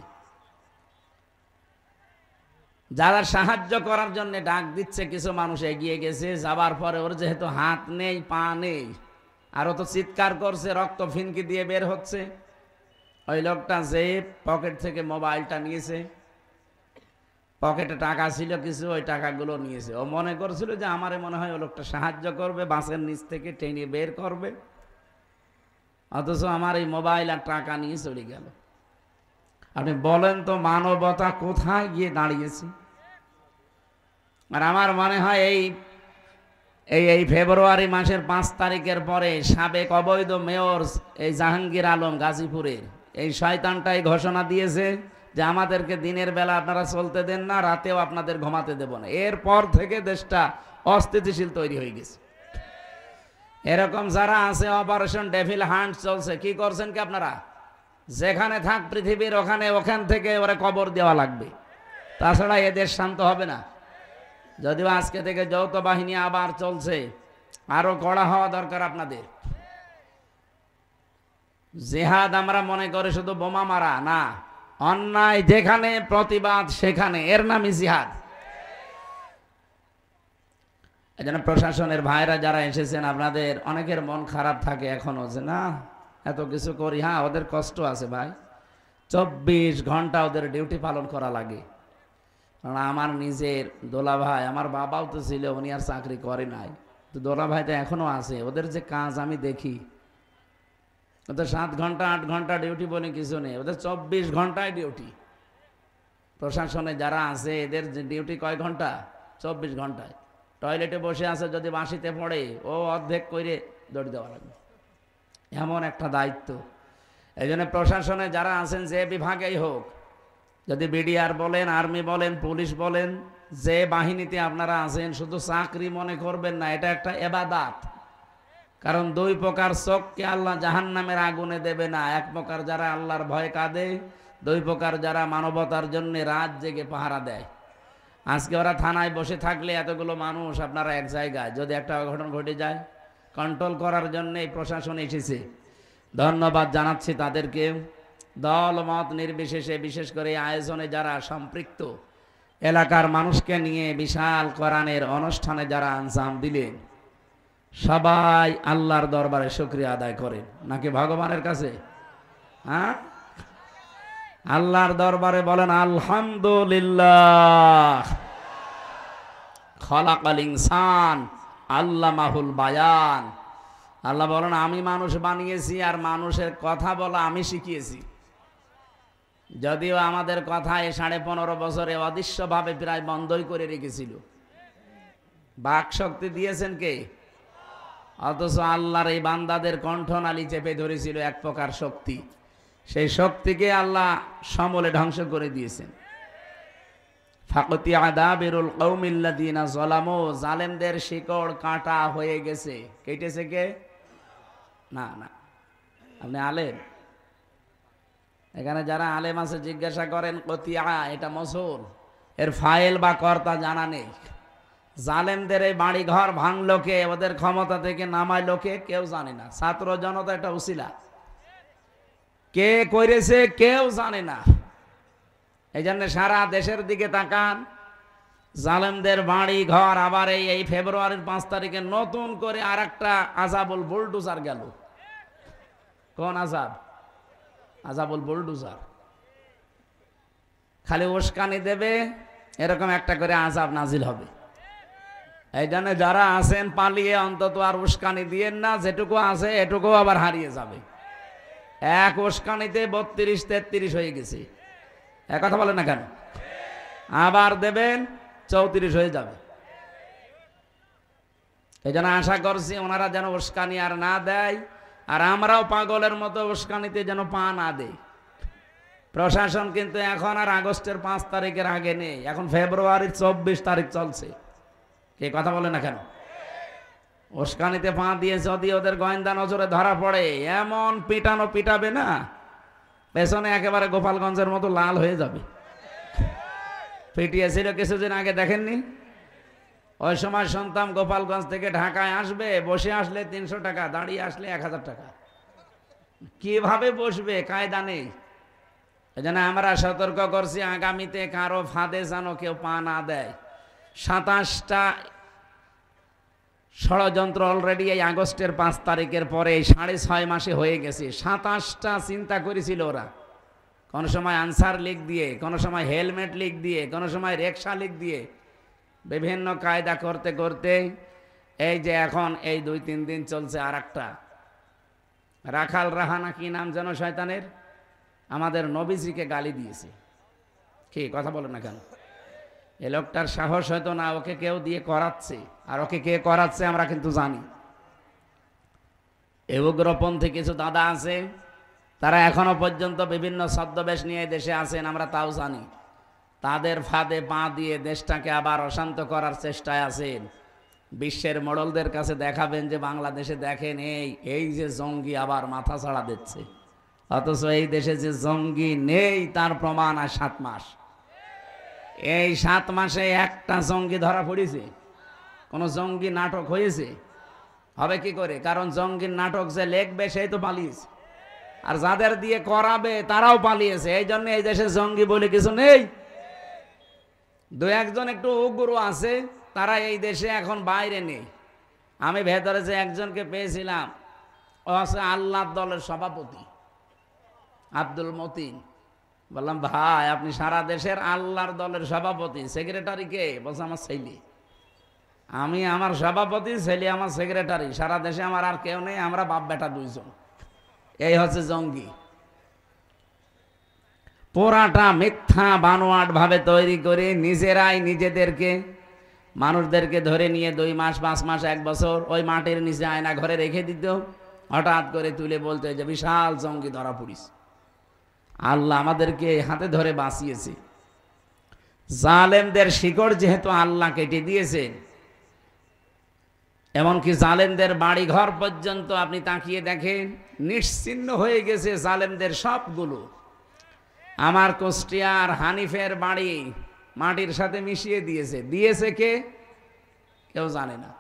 যারা সাহায্য করার জন্য ডাক দিচ্ছে কিছু মানুষ এগিয়ে গেছে, যাবার পরে ওর যেহেতু হাত নেই পা নেই, আর ও তো চিৎকার করছে, রক্ত ফিনকি দিয়ে বের হচ্ছে। ওই লোকটা যে পকেট থেকে মোবাইলটা নিয়েছে, পকেটে টাকা ছিল কিছু, ওই টাকাগুলো নিয়েছে। ও মনে করছিল যে আমারে মনে হয় ও লোকটা সাহায্য করবে, বাসের নিচ থেকে টেনে বের করবে, অথচ আমার এই মোবাইল আর টাকা নিয়ে চলে গেল। আপনি বলেন তো মানবতা কোথায় গিয়ে দাঁড়িয়েছে? আর আমার মনে হয় এই ফেব্রুয়ারি মাসের ৫ তারিখের পরে সাবেক অবৈধ মেয়র এই জাহাঙ্গীর আলম গাজীপুরের এই শয়তানটাই ঘোষণা দিয়েছে যে আমাদেরকে দিনের বেলা আপনারা চলতে দেন না, রাতেও আপনাদের ঘুমাতে দেব না। এরপর থেকে দেশটা অস্থিতিশীল তৈরি হয়ে গেছে। এরকম যারা আছে, অপারেশন ডেভিল হান্ট চলছে। কি করছেন কি আপনারা? যেখানে থাক পৃথিবীর ওখান থেকে ওরা কবর দেওয়া লাগবে, তাছাড়া এ দেশ শান্ত হবে না। যদিও আজকে থেকে যৌথ বাহিনী আবার চলছে, আরো কড়া হওয়া দরকার আপনাদের। জিহাদ আমরা মনে করি শুধু বোমা মারা না, অন্যায় যেখানে প্রতিবাদ সেখানে, এর নামই জিহাদ। এজন্য প্রশাসনের ভাইরা যারা এসেছেন, আপনাদের অনেকের মন খারাপ থাকে এখনো যে না এত কিছু করি। হ্যাঁ, ওদের কষ্ট আছে ভাই, ২৪ ঘন্টা ওদের ডিউটি পালন করা লাগে। কারণ আমার নিজের দোলা ভাই, আমার বাবাও তো ছিল, উনি আর চাকরি করে নাই, তো দোলা ভাইটা এখনো আছে। ওদের যে কাজ আমি দেখি, ওদের 7 ঘন্টা 8 ঘন্টা ডিউটি বলে কিছু নেই, ওদের ২৪ ঘন্টায় ডিউটি। প্রশাসনে যারা আছে এদের ডিউটি কয় ঘন্টা? ২৪ ঘন্টায়। টয়লেটে বসে আছে, যদি বাঁশিতে পড়ে ও অর্ধেক করে দৌড় দেওয়া লাগবে, এমন একটা দায়িত্ব। এই জন্য প্রশাসনে যারা আছেন, যে বিভাগেই হোক, যদি বিডিআর বলেন, আর্মি বলেন, পুলিশ বলেন, যে বাহিনীতে আপনারা আছেন, শুধু চাকরি মনে করবেন না, এটা একটা ইবাদত। কারণ 2 প্রকার চোখকে আল্লাহ জাহান্নামের আগুনে দেবে না। এক প্রকার যারা আল্লাহর ভয় কাঁদে, 2 প্রকার যারা মানবতার জন্য রাত জেগে পাহারা দেয়। আজকে ওরা থানায় বসে থাকলে এতগুলো মানুষ আপনারা এক জায়গায়, যদি একটা অঘটন ঘটে যায়, কন্ট্রোল করার জন্য এই প্রশাসন এসেছে। ধন্যবাদ জানাচ্ছি তাদেরকে। দল মত নির্বিশেষে, বিশেষ করে আয়োজনে যারা সম্পৃক্ত, এলাকার মানুষকে নিয়ে বিশাল কোরআনের অনুষ্ঠানে যারা আঞ্জাম দিলেন, সবাই আল্লাহর দরবারে শুকরিয়া আদায় করেন নাকি ভগবানের কাছে? হ্যাঁ, আল্লাহর দরবারে বলেন আলহামদুলিল্লাহ। খলাকাল ইনসান আল্লামাহুল বায়ান। আল্লাহ বলেন আমি মানুষ বানিয়েছি আর মানুষের কথা বলা আমি শিখিয়েছি। যদিও আমাদের কথা এই 15.5 বছরে অদৃশ্যভাবে প্রায় বন্ধই করে রেখেছিল। বাক শক্তি দিয়েছেন কে? অথচ আল্লাহর এই বান্দাদের কণ্ঠনালী চেপে ধরেছিল এক প্রকার শক্তি। সেই শক্তিকে আল্লাহ সমলে ধ্বংস করে দিয়েছেন। ফাকতি আদাবিরুল কওমিল্লাযিনা যালামু, জালেমদের শিকড় কাটা হয়ে গেছে। কেটেছে কে? না না, আপনি আলেম, এখানে যারা আলেম আছে জিজ্ঞাসা করেন কতিয়া, এটা মসুল, এর ফাইল বা কর্তা জানা নেই। জালেমদের এই বাড়ি ঘর ভাঙলো কে, ওদের ক্ষমতা থেকে নামাইলো কে, কেউ জানে না। ছাত্র জনতা এটা উসিলা, কে করেছে কেউ জানে না। এই জন্য সারা দেশের দিকে তাকান, জালেমদের বাড়ি ঘর আবার এই ফেব্রুয়ারির 5 তারিখে নতুন করে আর একটা আজাবুল বুলডোজার গেল। কোন আজাব? আজাবুল বুলডোজার। খালি উস্কানি দেবে, এরকম একটা করে আজাব নাজিল হবে। এই জন্য যারা আছেন পালিয়ে অন্তত আর উস্কানি দিয়েন না, যেটুকু আছে এটুকু আবার হারিয়ে যাবে। এক উস্কানিতে 32-33 হয়ে গেছে, এক কথা বলেন না কেন? আবার দেবেন 34 হয়ে যাবে। এই জন্য আশা করছি ওনারা যেন উস্কানি আর না দেয়, আর আমরাও পাগলের মতো উস্কানিতে যেন পা না দেই। প্রশাসন কিন্তু এখন আর আগস্টের 5 তারিখের আগে নেই, এখন ফেব্রুয়ারির 24 তারিখ চলছে। কে কথা বলে না কেন? উস্কানিতে পা দিয়ে যদি ওদের গোয়েন্দা নজরে ধরা পড়ে, এমন পিটানো পিটাবে না, পেছনে একেবারে গোপালগঞ্জের মতো লাল হয়ে যাবে। পিটিয়েছিল কিছুদিন আগে, দেখেননি? ওই সময় শুনতাম গোপালগঞ্জ থেকে ঢাকায় আসবে, বসে আসলে 300 টাকা, দাঁড়িয়ে আসলে 1000 টাকা। কিভাবে বসবে কায়দা নেই। এই জন্য আমরা সতর্ক করছি, আগামীতে কারো ফাঁদে যেন কেউ পা না দেয়। 27টা ষড়যন্ত্র অলরেডি এই আগস্টের 5 তারিখের পরে 6.5 মাসে হয়ে গেছে। 27টা চিন্তা করেছিল ওরা, কোন সময় আনসার লিগ দিয়ে, কোন সময় হেলমেট লিগ দিয়ে, কোন সময় রিকশা লিগ দিয়ে, বিভিন্ন কায়দা করতে করতে এই যে এখন এই 2-3 দিন চলছে আর একটা রাখাল রাহানা, কি নাম যেন শয়তানের, আমাদের নবীজিকে গালি দিয়েছে। কি কথা বলে না কেন? এ লোকটার সাহস হয়তো না, ওকে কেউ দিয়ে করাচ্ছে, আর ওকে কে করাচ্ছে আমরা কিন্তু জানি। এই উগ্রপন্থী কিছু দাদা আছে, তারা এখনো পর্যন্ত বিভিন্ন ছদ্মবেশ নিয়ে দেশে আছেন, আমরা তাও জানি। তাদের ফাঁদে পা দিয়ে দেশটাকে আবার অশান্ত করার চেষ্টায় আছেন। বিশ্বের মোড়লদের কাছে দেখাবেন যে বাংলাদেশে দেখেন এই যে জঙ্গি আবার মাথা ছাড়া দিচ্ছে, অথচ এই দেশে যে জঙ্গি নেই তার প্রমাণ আর 7 মাস। এই 7 মাসে একটা জঙ্গি ধরা পড়েছে? কোন জঙ্গি নাটক হয়েছে? হবে কি করে? কারণ জঙ্গির নাটক যে লেখবে সেই তো পালিয়েছে, আর যাদের দিয়ে করাবে তারাও পালিয়েছে। এই জন্য এই দেশে জঙ্গি বলে কিছু নেই। 2-1 জন একটু উগ্র আছে, তারা এই দেশে এখন বাইরে নেই। আমি ভেতরে যে একজনকে পেয়েছিলাম, ও আছে আল্লাহর দলের সভাপতি আব্দুল মতিন। বললাম, ভাই আপনি সারা দেশের আল্লাহর দলের সভাপতি, সেক্রেটারি কে? বলছে, আমার ছেলে। আমি আমার সভাপতি, ছেলে আমার সেক্রেটারি, সারা দেশে আমার আর কেউ নেই, আমরা বাপ বেটা 2 জন। এই হচ্ছে জঙ্গি। পোড়াটা মিথ্যা বানোয়াট ভাবে তৈরি করে নিজেরাই নিজেদেরকে, মানুষদেরকে ধরে নিয়ে 2 মাস 5 মাস 1 বছর ওই মাটির নিচে আয়না ঘরে রেখে দিত, হঠাৎ করে তুলে বলতে যে বিশাল জঙ্গি ধরা পড়িস। আল্লাহ আমাদেরকে হাতে ধরে বাঁচিয়েছে। জালেমদের শিকড় যেহেতু আল্লাহ কেটে দিয়েছে, এমনকি জালেমদের বাড়ি ঘর পর্যন্ত আপনি তাকিয়ে দেখেন নিশ্চিহ্ন হয়ে গেছে জালেমদের সবগুলো। আমার কুষ্টিয়ার হানিফের বাড়ি মাটির সাথে মিশিয়ে দিয়েছে কে? কেউ জানে না।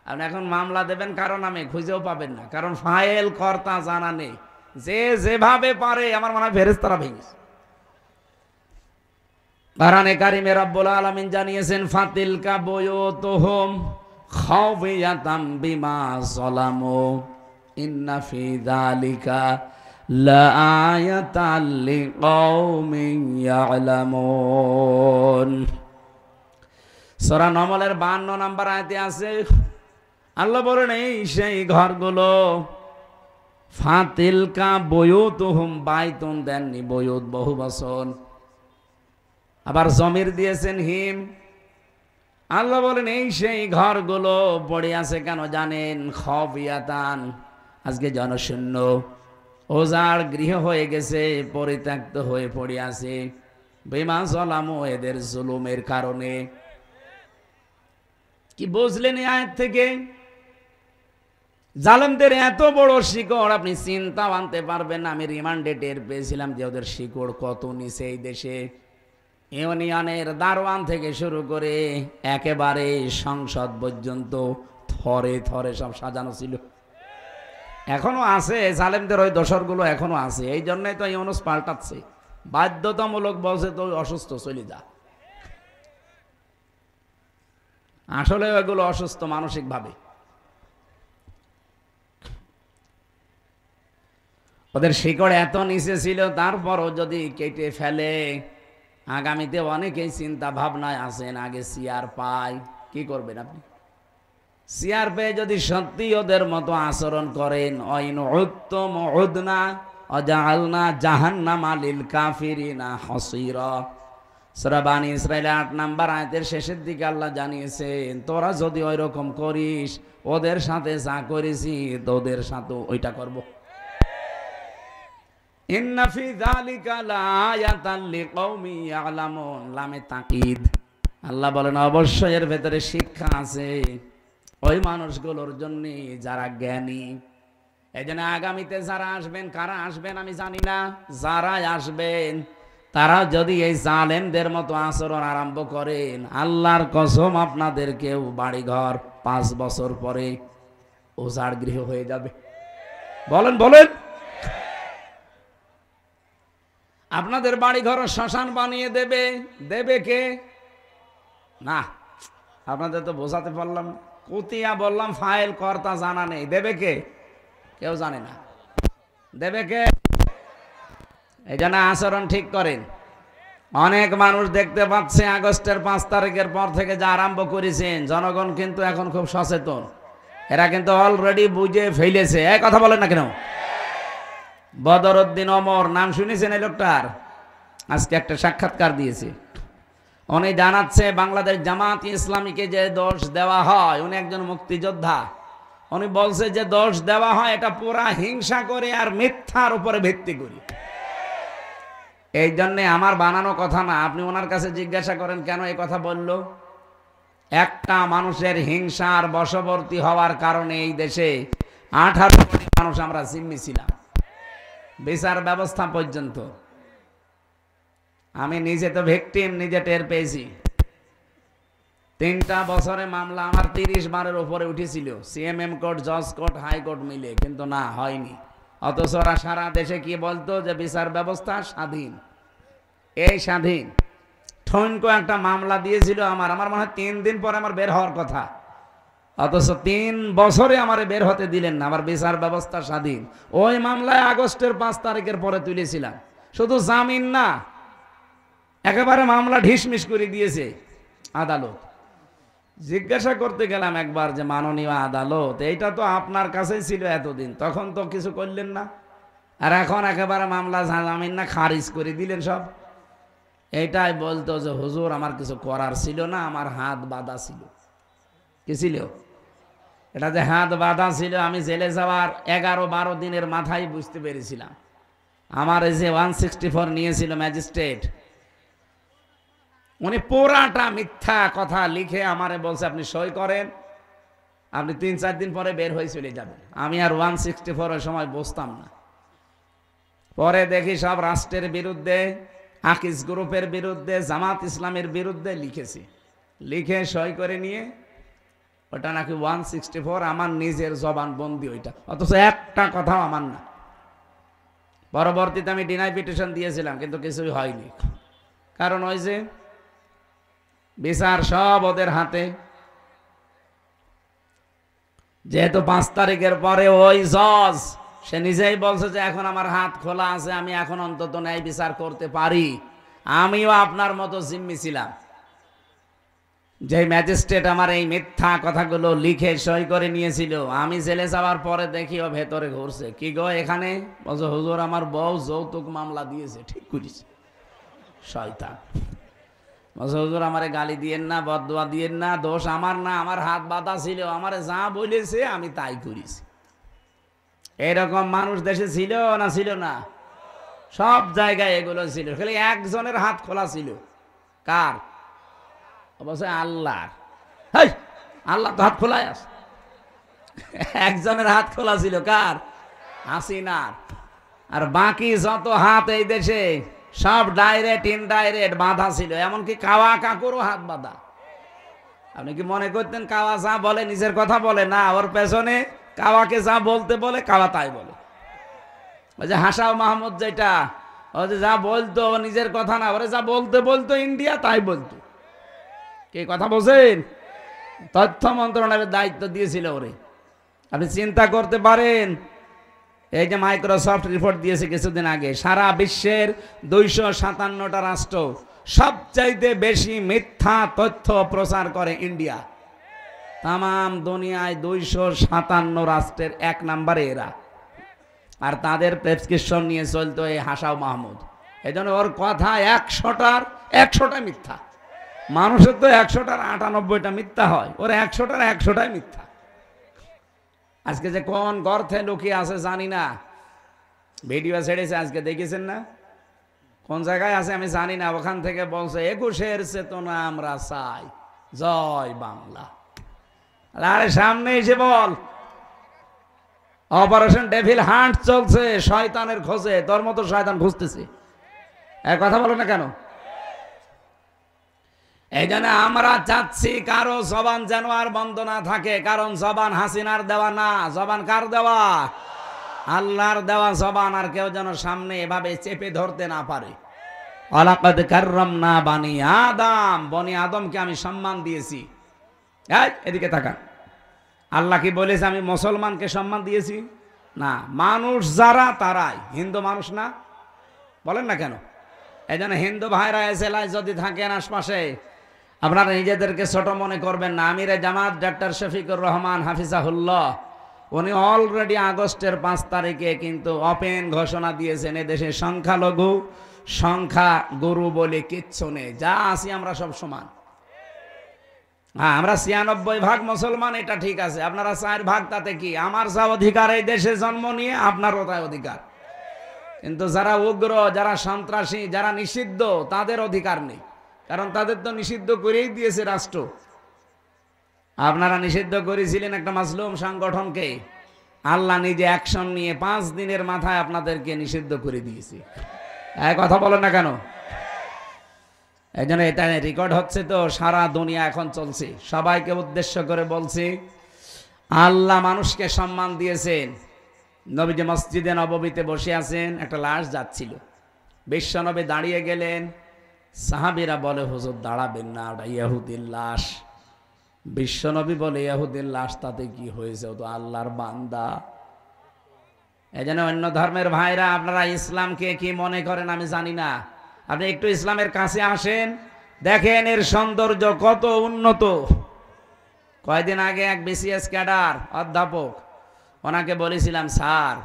আপনি এখন মামলা দেবেন কারো নামে, খুঁজেও পাবেন না, কারণ ফাইল কর্তা জানা নেই। যে যেভাবে পারে, আমার মনে হয় ফেরেশতারা ভেঙেছে। কোরআনে কারিমে রব্বুল আলামিন জানিয়েছেন, ফাতিলকা বুয়ুতুহুম খাওফিয়াতাম বিমা যালামু ইন্না ফি যালিকা লাআয়াতাল লিকাওমিন ইয়ালামুন। সূরা নমলের 52 নম্বর আয়াতে আছে, আল্লাহ বলেন এই সেই ঘরগুলো, ফাতিলকা বুয়ুতুহুম, বাইতুন দেননি, বুয়ুত বহু বচন, আবার জমির দিয়েছেন হিম। আল্লাহ বলেন এই সেই ঘরগুলো পড়ে আছে কেন জানেন? খাওফিয়াতান, আজকে জনশূন্য, ওজাড় গৃহ হয়ে গেছে, পরিত্যক্ত হয়ে পড়ে আছে, বিমা যালামু, এদের জুলুমের কারণে। কি বুঝলেন এই আয়াত থেকে? জালেমদের এত বড় শিকড় আপনি চিন্তাও আনতে পারবেন না। আমি রিমান্ডে টের পেয়েছিলাম যে ওদের শিকড় কত নিচে। এই দেশে ইউনিয়নের দারোয়ান থেকে শুরু করে একেবারে সংসদ পর্যন্ত থরে থরে সব সাজানো ছিল। এখনো আছে জালেমদের ওই দোসরগুলো, এখনো আছে। এই জন্যই তো ইউনুস পাল্টাচ্ছে, বাধ্যতামূলক বলছে তো অসুস্থ চলে যা। আসলে এগুলো অসুস্থ মানসিকভাবে। ওদের শিকড় এত নিচে ছিল, তারপরও যদি কেটে ফেলে, আগামীতে অনেকেই চিন্তা ভাবনায় আছেন আগে সিয়ার পাই, কি করবেন আপনি? সিয়ার পেয়ে যদি সত্যি ওদের মতো আচরণ করেন, অইন উত্তম উদনা অজালনা জাহান্নামা লিল কাফিরিনা হাসিরা। সূরা বানী ইসরাঈল ৮ নম্বর আয়াতের শেষের দিকে আল্লাহ জানিয়েছেন, তোরা যদি ওই রকম করিস, ওদের সাথে যা করেছি তোদের সাথে ওইটা করব। ইন্না ফি যালিকা লাআয়াতান লিকাওমি ইয়ালামুন, লামে তাকিদ। আল্লাহ বলেন অবশ্যই এর ভেতরে শিক্ষা আছে ওই মানুষগুলোর জন্য যারা জ্ঞানী। এই জন্য আগামীতে যারা আসবেন, কারা আসবেন আমি জানি না, যারা আসবেন তারা যদি এই জালেমদের মতো আচরণ আরম্ভ করেন, আল্লাহর কসম আপনাদের কেউ বাড়িঘর 5 বছর পরে উজাড় গৃহ হয়ে যাবে। বলেন বলেন, আপনাদের বাড়িঘর শ্মশান বানিয়ে দেবে। দেবে কে? না, আপনাদের তো বোঝাতে পারলাম, কুতিয়া বললাম, ফাইল কর্তা জানা নেই। দেবে কে? কেউ জানে না। দেবে কে? এই জন্য আচরণ ঠিক করেন। অনেক মানুষ দেখতে পাচ্ছে আগস্টের 5 তারিখের পর থেকে যা আরম্ভ করেছেন, জনগণ কিন্তু এখন খুব সচেতন। এরা কিন্তু অলরেডি বুঝে ফেলেছে। এই কথা বলেন না কেন? বদরউদ্দিন ওমর নাম শুনেছেন এই লোকটার? আজকে একটা সাক্ষাৎকার দিয়েছে। উনি জানাচ্ছে বাংলাদেশ জামাত ইসলামীকে যে দোষ দেওয়া হয়, উনি একজন মুক্তিযোদ্ধা। উনি বলছে যে দোষ দেওয়া হয় এটা পুরা হিংসা করে আর মিথ্যার উপরে ভিত্তি করি। এই জন্যে আমার বানানো কথা না, আপনি ওনার কাছে জিজ্ঞাসা করেন কেন এই কথা বলল। একটা মানুষের হিংসার বশবর্তী হওয়ার কারণে এই দেশে 18 কোটি মানুষ আমরা জিম্মি ছিলাম, বিচার ব্যবস্থা পর্যন্ত। আমি নিজে তো ভিকটিম, নিজে টের পেয়েছি। 3টা বছরে মামলা আমার 30 বারের উপরে উঠেছিল, সিএমএম কোর্ট, জজ কোর্ট, হাইকোর্ট মিলে, কিন্তু না হয়নি। অথচ ওরা সারা দেশে কি বলতো যে বিচার ব্যবস্থা স্বাধীন। এই স্বাধীন ঠনকো একটা মামলা দিয়েছিল আমার মনে হয় 3 দিন পরে আমার বের হওয়ার কথা, অথচ 3 বছরে আমার বের হতে দিলেন না। আমার বিচার ব্যবস্থা স্বাধীন। ওই মামলায় আগস্টের 5 তারিখের পরে তুলেছিলাম, শুধু জামিন না, একেবারে মামলা ঢিসমিস করে দিয়েছে আদালত। জিজ্ঞাসা করতে গেলাম একবার যে মাননীয় আদালত, এইটা তো আপনার কাছেই ছিল এতদিন, তখন তো কিছু করলেন না, আর এখন একেবারে মামলা জামিন না খারিজ করে দিলেন সব। এইটাই বলতো যে হুজুর আমার কিছু করার ছিল না, আমার হাত বাঁধা ছিল। কি ছিল এটা? যে হাত বাঁধা ছিল, আমি জেলে যাওয়ার 11-12 দিনের মাথায় বুঝতে পেরেছিলাম। আমার এই যে 164 নিয়েছিল ম্যাজিস্ট্রেট, উনি পুরাটা মিথ্যা কথা লিখে আমারে বলছে আপনি সই করেন, আপনি 3-4 দিন পরে বের হয়ে চলে যাবেন। আমি আর 164 এর সময় বসতাম না। পরে দেখি সব রাষ্ট্রের বিরুদ্ধে, আকিস গ্রুপের বিরুদ্ধে, জামাত ইসলামের বিরুদ্ধে লিখেছি, লিখে সই করে নিয়ে ওটা নাকি 164 আমার নিজের জবান বন্দি ওইটা, অথচ একটা কথাও আমার না। পরবর্তীতে আমি ডিনাই পিটিশন দিয়েছিলাম, কিন্তু কিছুই হয়নি। কারণ ওই যে বিচার সব ওদের হাতে। যেহেতু 5 তারিখের পরে ওই জজ সে নিজেই বলছে যে এখন আমার হাত খোলা আছে, আমি এখন অন্তত ন্যায় বিচার করতে পারি। আমিও আপনার মতো জিম্মি ছিলাম। যে ম্যাজিস্ট্রেট আমার এই মিথ্যা কথাগুলো লিখে সই করে নিয়েছিল, আমি জেলে যাওয়ার পরে দেখি ও ভেতরে ঘুরছে। কি গো এখানে? বলছে হুজুর আমার বউ যৌতুক মামলা দিয়েছে। ঠিক করিস শয়তান। বলছে হুজুর আমারে গালি দিয়েন না, বদদোয়া দিয়েন না, দোষ আমার না, আমার হাত বাঁধা ছিল, আমারে যা বলেছে আমি তাই করেছি। এরকম মানুষ দেশে ছিল না? ছিল না? সব জায়গায় এগুলো ছিল, খালি একজনের হাত খোলা ছিল। কার? বলছে আল্লাহর। হেই, আল্লাহ তো হাত খোলাই আছে। একজনের হাত খোলা ছিল, কার? হাসিনার। আর বাকি যত হাত এই দেশে সব ডাইরেক্ট ইনডাইরেক্ট বাঁধা ছিল, এমনকি কাওয়া কাকুরও হাত বাঁধা। আপনি কি মনে করতেন কাওয়া যা বলে নিজের কথা বলে? না, ওর পেছনে কাওয়াকে যা বলতে বলে কাওয়া তাই বলে। ওই যে হাসাও মাহমুদ, যেটা ও যে যা বলতো নিজের কথা না, ওরে যা বলতে বলতো ইন্ডিয়া তাই বলতো। কি কথা বলছেন? তথ্য মন্ত্রণালয়ের দায়িত্ব দিয়েছিল ওরে। আপনি চিন্তা করতে পারেন, এই যে মাইক্রোসফট রিপোর্ট দিয়েছে কিছুদিন আগে, সারা বিশ্বের 257টা রাষ্ট্র সবচাইতে বেশি মিথ্যা তথ্য প্রচার করে ইন্ডিয়া। তাম দুনিয়ায় 257 রাষ্ট্রের 1 নম্বরে এরা, আর তাদের প্রেসক্রিপশন নিয়ে চলতো এই হাসাও মাহমুদ। এই জন্য ওর কথা 100টার 100টা মিথ্যা। মানুষের তো 100টার 98টা মিথ্যা হয়, ওর 100টার 100টাই মিথ্যা। আজকে যে কোন গর্তে লুকিয়ে আছে জানি না, ভিডিও ছেড়েছে আজকে, দেখেছেন না? কোন জায়গায় আছে আমি জানি না, ওখান থেকে বলছে 21-এর চেতনা আমরা চাই, জয় বাংলা। আরে সামনে এসে বল, অপারেশন ডেভিল হান্ট চলছে শয়তানের খোঁজে, তোর মতো শয়তান খুঁজতেছে। এক কথা বলো না কেন? এই জন্য আমরা চাচ্ছি কারো জবান যেন আর বন্ধ না থাকে, কারণ জবান হাসিনার দেওয়া না, জবান কার দেওয়া? আল্লাহর দেওয়া জবান। আর কেউ যেন সামনে এভাবে চেপে ধরতে না পারে। ওয়ালাকাদ কাররামনা বানি আদম, বনি আদমকে আমি সম্মান দিয়েছি। এদিকে তাকান, আল্লাহ কি বলেছে আমি মুসলমানকে সম্মান দিয়েছি? না, মানুষ যারা তারাই, হিন্দু মানুষ না, বলেন না কেন? এই জন্য হিন্দু ভাইরা এসেলায় যদি থাকেন আশপাশে, আপনারা নিজেদেরকে ছোট মনে করবেন না। আমিরে জামাত ডক্টর শফিকুর রহমান হাফিজাহুল্লাহ, উনি অলরেডি আগস্টের 5 তারিখে কিন্তু ওপেন ঘোষণা দিয়েছেন, এদেশে সংখ্যালঘু সংখ্যা গুরু বলে কিচ্ছু নেই, যা আছি আমরা সব সমান। হ্যাঁ, আমরা 96% মুসলমান, এটা ঠিক আছে। আপনারা 4% তাতে কি? আমার যা অধিকার এই দেশে জন্ম নিয়ে, আপনারও তাই অধিকার। কিন্তু যারা উগ্র, যারা সন্ত্রাসী, যারা নিষিদ্ধ, তাদের অধিকার নেই, কারণ তাদের তো নিষিদ্ধ করেই দিয়েছে রাষ্ট্র। আপনারা নিষিদ্ধ করেছিলেন একটা মাজলুম সংগঠনকে, আল্লাহ নিজে অ্যাকশন নিয়ে 5 দিনের মাথায় আপনাদেরকে নিষিদ্ধ করে দিয়েছে। কথা বলেন না কেন? এই জন্য এটা রেকর্ড হচ্ছে তো, সারা দুনিয়া এখন চলছে। সবাইকে উদ্দেশ্য করে বলছি, আল্লাহ মানুষকে সম্মান দিয়েছেন। নবীজি মসজিদে নববীতে বসে আছেন, একটা লাশ যাচ্ছিল, বিশ্বনবী দাঁড়িয়ে গেলেন। সাহাবীরা বলে হুজুর দাঁড়াবেন না, ওটা ইহুদির লাশ। বিশ্বনবী বলে ইহুদির লাশ, তাতে কি হয়েছে, ও তো আল্লাহর বান্দা। এই জন্য অন্য ধর্মের ভাইরা, আপনারা ইসলামকে কি মনে করেন আমি জানি না, আপনি একটু ইসলামের কাছে আসেন, দেখেন এর সৌন্দর্য কত উন্নত। কয়েকদিন আগে এক বিসিএস ক্যাডার অধ্যাপক, ওনাকে বলেছিলাম, স্যার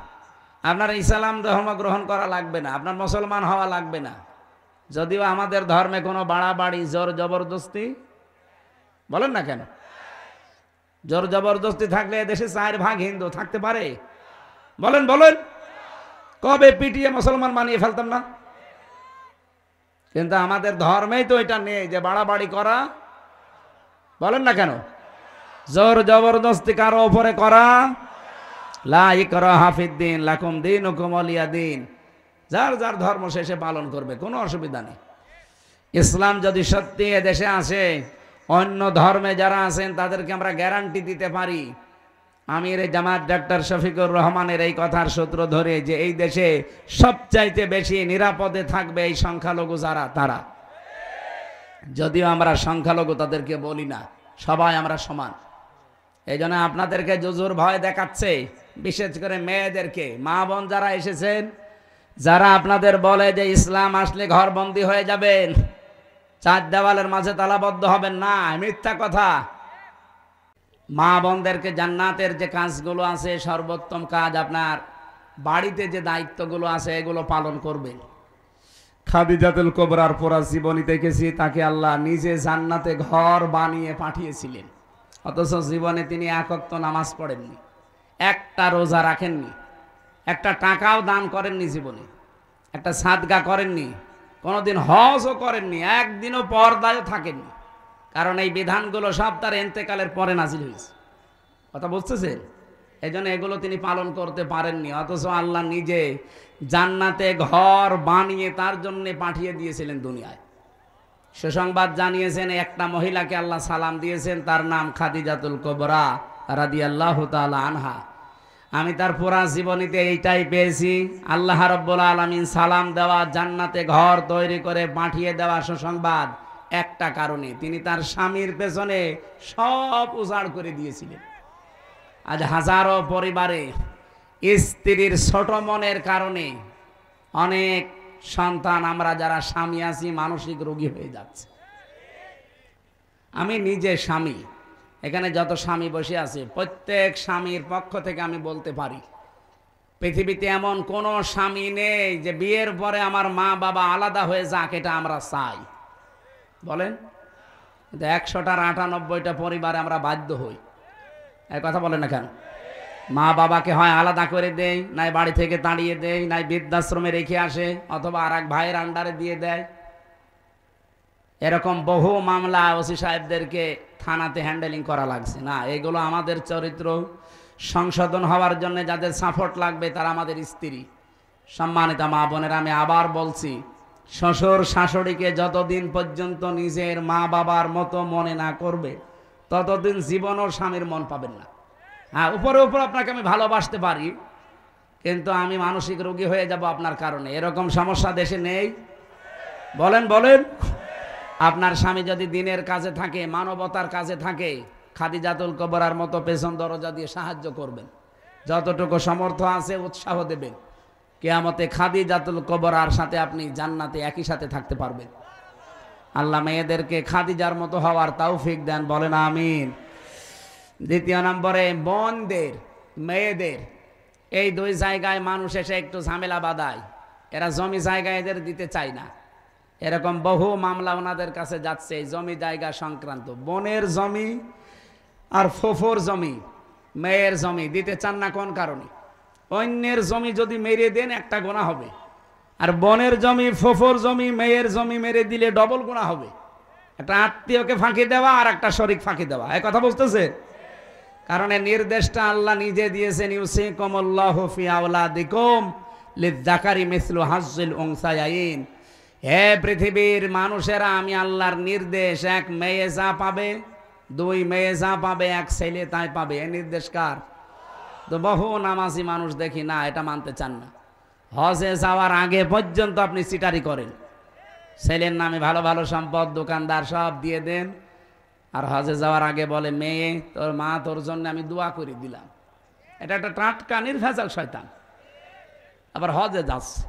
আপনার ইসলাম ধর্ম গ্রহণ করা লাগবে না, আপনার মুসলমান হওয়া লাগবে না, যদিও আমাদের ধর্মে কোনো বাড়াবাড়ি জোর জবরদস্তি, বলেন না কেন? জোর জবরদস্তি থাকলে দেশে 4% হিন্দু থাকতে পারে? বলেন বলেন, কবে পিটিয়ে মুসলমান বানিয়ে ফেলতাম না? কিন্তু আমাদের ধর্মেই তো এটা নেই যে বাড়াবাড়ি করা, বলেন না কেন? জোর জবরদস্তি কারো উপরে করা, লা ইকরাহা ফিদ্দিন লাকুম দীনুকুম ওয়ালিয়া দীন, যার যার ধর্ম শেষে পালন করবে, কোনো অসুবিধা নেই। ইসলাম যদি সত্যি দেশে আসে, অন্য ধর্মে যারা আছেন তাদেরকে আমরা গ্যারান্টি দিতে পারি, আমিরে জামাত ডক্টর শফিকুর রহমানের এই কথার সূত্র ধরে, যে এই দেশে সবচাইতে বেশি নিরাপদে থাকবে এই সংখ্যালঘু যারা, তারা। যদিও আমরা সংখ্যালঘু তাদেরকে বলি না, সবাই আমরা সমান। এই জন্য আপনাদেরকে জুজুর ভয় দেখাচ্ছে, বিশেষ করে মেয়েদেরকে। মা বোন যারা এসেছেন, যারা আপনাদের বলে যে ইসলাম আসলে ঘরবন্দি হয়ে যাবেন, 4 দেওয়ালের মাঝে তালাবদ্ধ হবেন না, মিথ্যা কথা। মা বোনদেরকে জান্নাতের যে কাজগুলো আছে, সর্বোত্তম কাজ, আপনার বাড়িতে যে দায়িত্বগুলো আছে, এগুলো পালন করবেন। খাদিজাতুল কুবরার পুরা জীবনী দেখেছি, তাকে আল্লাহ নিজে জান্নাতে ঘর বানিয়ে পাঠিয়েছিলেন, অথচ জীবনে তিনি 1 ওয়াক্ত নামাজ পড়েননি, একটা রোজা রাখেননি, একটা টাকাও দান করেননি, জীবনে একটা সাদগা করেননি, কোনোদিন হজও করেননি, একদিনও পর্দায়ও থাকেননি। কারণ এই বিধানগুলো সব তার ইন্তেকালের পরে নাজিল হয়েছে, কথা বুঝতেছেন? এই জন্য এগুলো তিনি পালন করতে পারেননি, অথচ আল্লাহ নিজে জান্নাতে ঘর বানিয়ে তার জন্য পাঠিয়ে দিয়েছিলেন দুনিয়ায়। সুসংবাদ জানিয়েছেন, একটা মহিলাকে আল্লাহ সালাম দিয়েছেন, তার নাম খাদিজাতুল কুবরা রাদিয়াল্লাহু তাআলা আনহা। আমি তার পুরা জীবনীতে এইটাই পেয়েছি, আল্লাহ রাব্বুল আলামিন সালাম দেওয়া, জান্নাতে ঘর তৈরি করে পাঠিয়ে দেওয়া সুসংবাদ একটা কারণে, তিনি তার স্বামীর পেছনে সব উজাড় করে দিয়েছিলেন। আজ হাজারো পরিবারে স্ত্রীর ছোট মনের কারণে অনেক সন্তান, আমরা যারা স্বামী আছি, মানসিক রোগী হয়ে যাচ্ছে। আমি নিজে স্বামী, এখানে যত স্বামী বসে আছে প্রত্যেক স্বামীর পক্ষ থেকে আমি বলতে পারি, পৃথিবীতে এমন কোন স্বামী নেই যে বিয়ের পরে আমার মা বাবা আলাদা হয়ে যাক এটা আমরা চাই, বলেন? 100টার 98টা পরিবারে আমরা বাধ্য হই। এই কথা বলেন না কেন? মা বাবাকে হয় আলাদা করে দেয়, নাই বাড়ি থেকে তাড়িয়ে দেয়, নাই বৃদ্ধাশ্রমে রেখে আসে, অথবা আর এক ভাইয়ের আন্ডারে দিয়ে দেয়। এরকম বহু মামলা ওসি সাহেবদেরকে থানাতে হ্যান্ডেলিং করা লাগছে। না, এগুলো আমাদের চরিত্র সংশোধন হওয়ার জন্য যাদের সাপোর্ট লাগবে তারা আমাদের স্ত্রী। সম্মানিত মা বোনেরা, আমি আবার বলছি, শ্বশুর শাশুড়িকে যতদিন পর্যন্ত নিজের মা বাবার মতো মনে না করবে ততদিন জীবনও স্বামীর মন পাবেন না। হ্যাঁ, উপরে উপর আপনাকে আমি ভালোবাসতে পারি, কিন্তু আমি মানসিক রোগী হয়ে যাব আপনার কারণে। এরকম সমস্যা দেশে নেই? বলেন বলেন। আপনার স্বামী যদি দিনের কাজে থাকে, মানবতার কাজে থাকে, খাদিজাতুল কুবরার মতো পেছন দরজা দিয়ে সাহায্য করবেন, যতটুকু সমর্থ আছে উৎসাহ দেবেন। কিয়ামতে খাদিজাতুল কুবরার সাথে আপনি জান্নাতে একই সাথে থাকতে পারবেন। আল্লাহ মেয়েদেরকে খাদিজার মতো হওয়ার তৌফিক দেন, বলেন আমিন। দ্বিতীয় নম্বরে বোনদের, মেয়েদের, এই দুই জায়গায় মানুষ এসে একটু ঝামেলা বাঁধায়। এরা জমি জায়গা এদের দিতে চায় না। এরকম বহু মামলা ওনাদের কাছে যাচ্ছে এই জমি জায়গা সংক্রান্ত। বোনের জমি আর ফুফুর জমি, মেয়ের জমি দিতে চান না কোন কারণে? অন্যের জমি যদি মেরে দেন একটা গুনাহ হবে, আর বোনের জমি, ফুফুর জমি, মেয়ের জমি মেরে দিলে ডবল গুনাহ হবে। একটা আত্মীয়কে ফাঁকি দেওয়া আর একটা শরীক ফাঁকি দেওয়া। এই কথা বুঝতেছে? কারণ এই নির্দেশটা আল্লাহ নিজে দিয়েছেন, ইউসিকুমুল্লাহু ফি আওলাদিকুম লিয-যাকারি মিসলু হাজ্জিল উনসায়াইন। হে পৃথিবীর মানুষেরা, আমি আল্লাহর নির্দেশ, এক মেয়ে যা পাবে, দুই মেয়ে যা পাবে, এক ছেলে তাই পাবে। এই নির্দেশ কার? তো বহু নামাজি মানুষ দেখি না, এটা মানতে চান না। হজে যাওয়ার আগে পর্যন্ত আপনি চিটারি করেন, ছেলের নামে ভালো ভালো সম্পদ, দোকানদার সব দিয়ে দেন, আর হজে যাওয়ার আগে বলে, মেয়ে তোর মা তোর জন্য আমি দোয়া করে দিলাম। এটা একটা টাটকা নির্ভেজাল শয়তান। আবার হজে যাচ্ছে,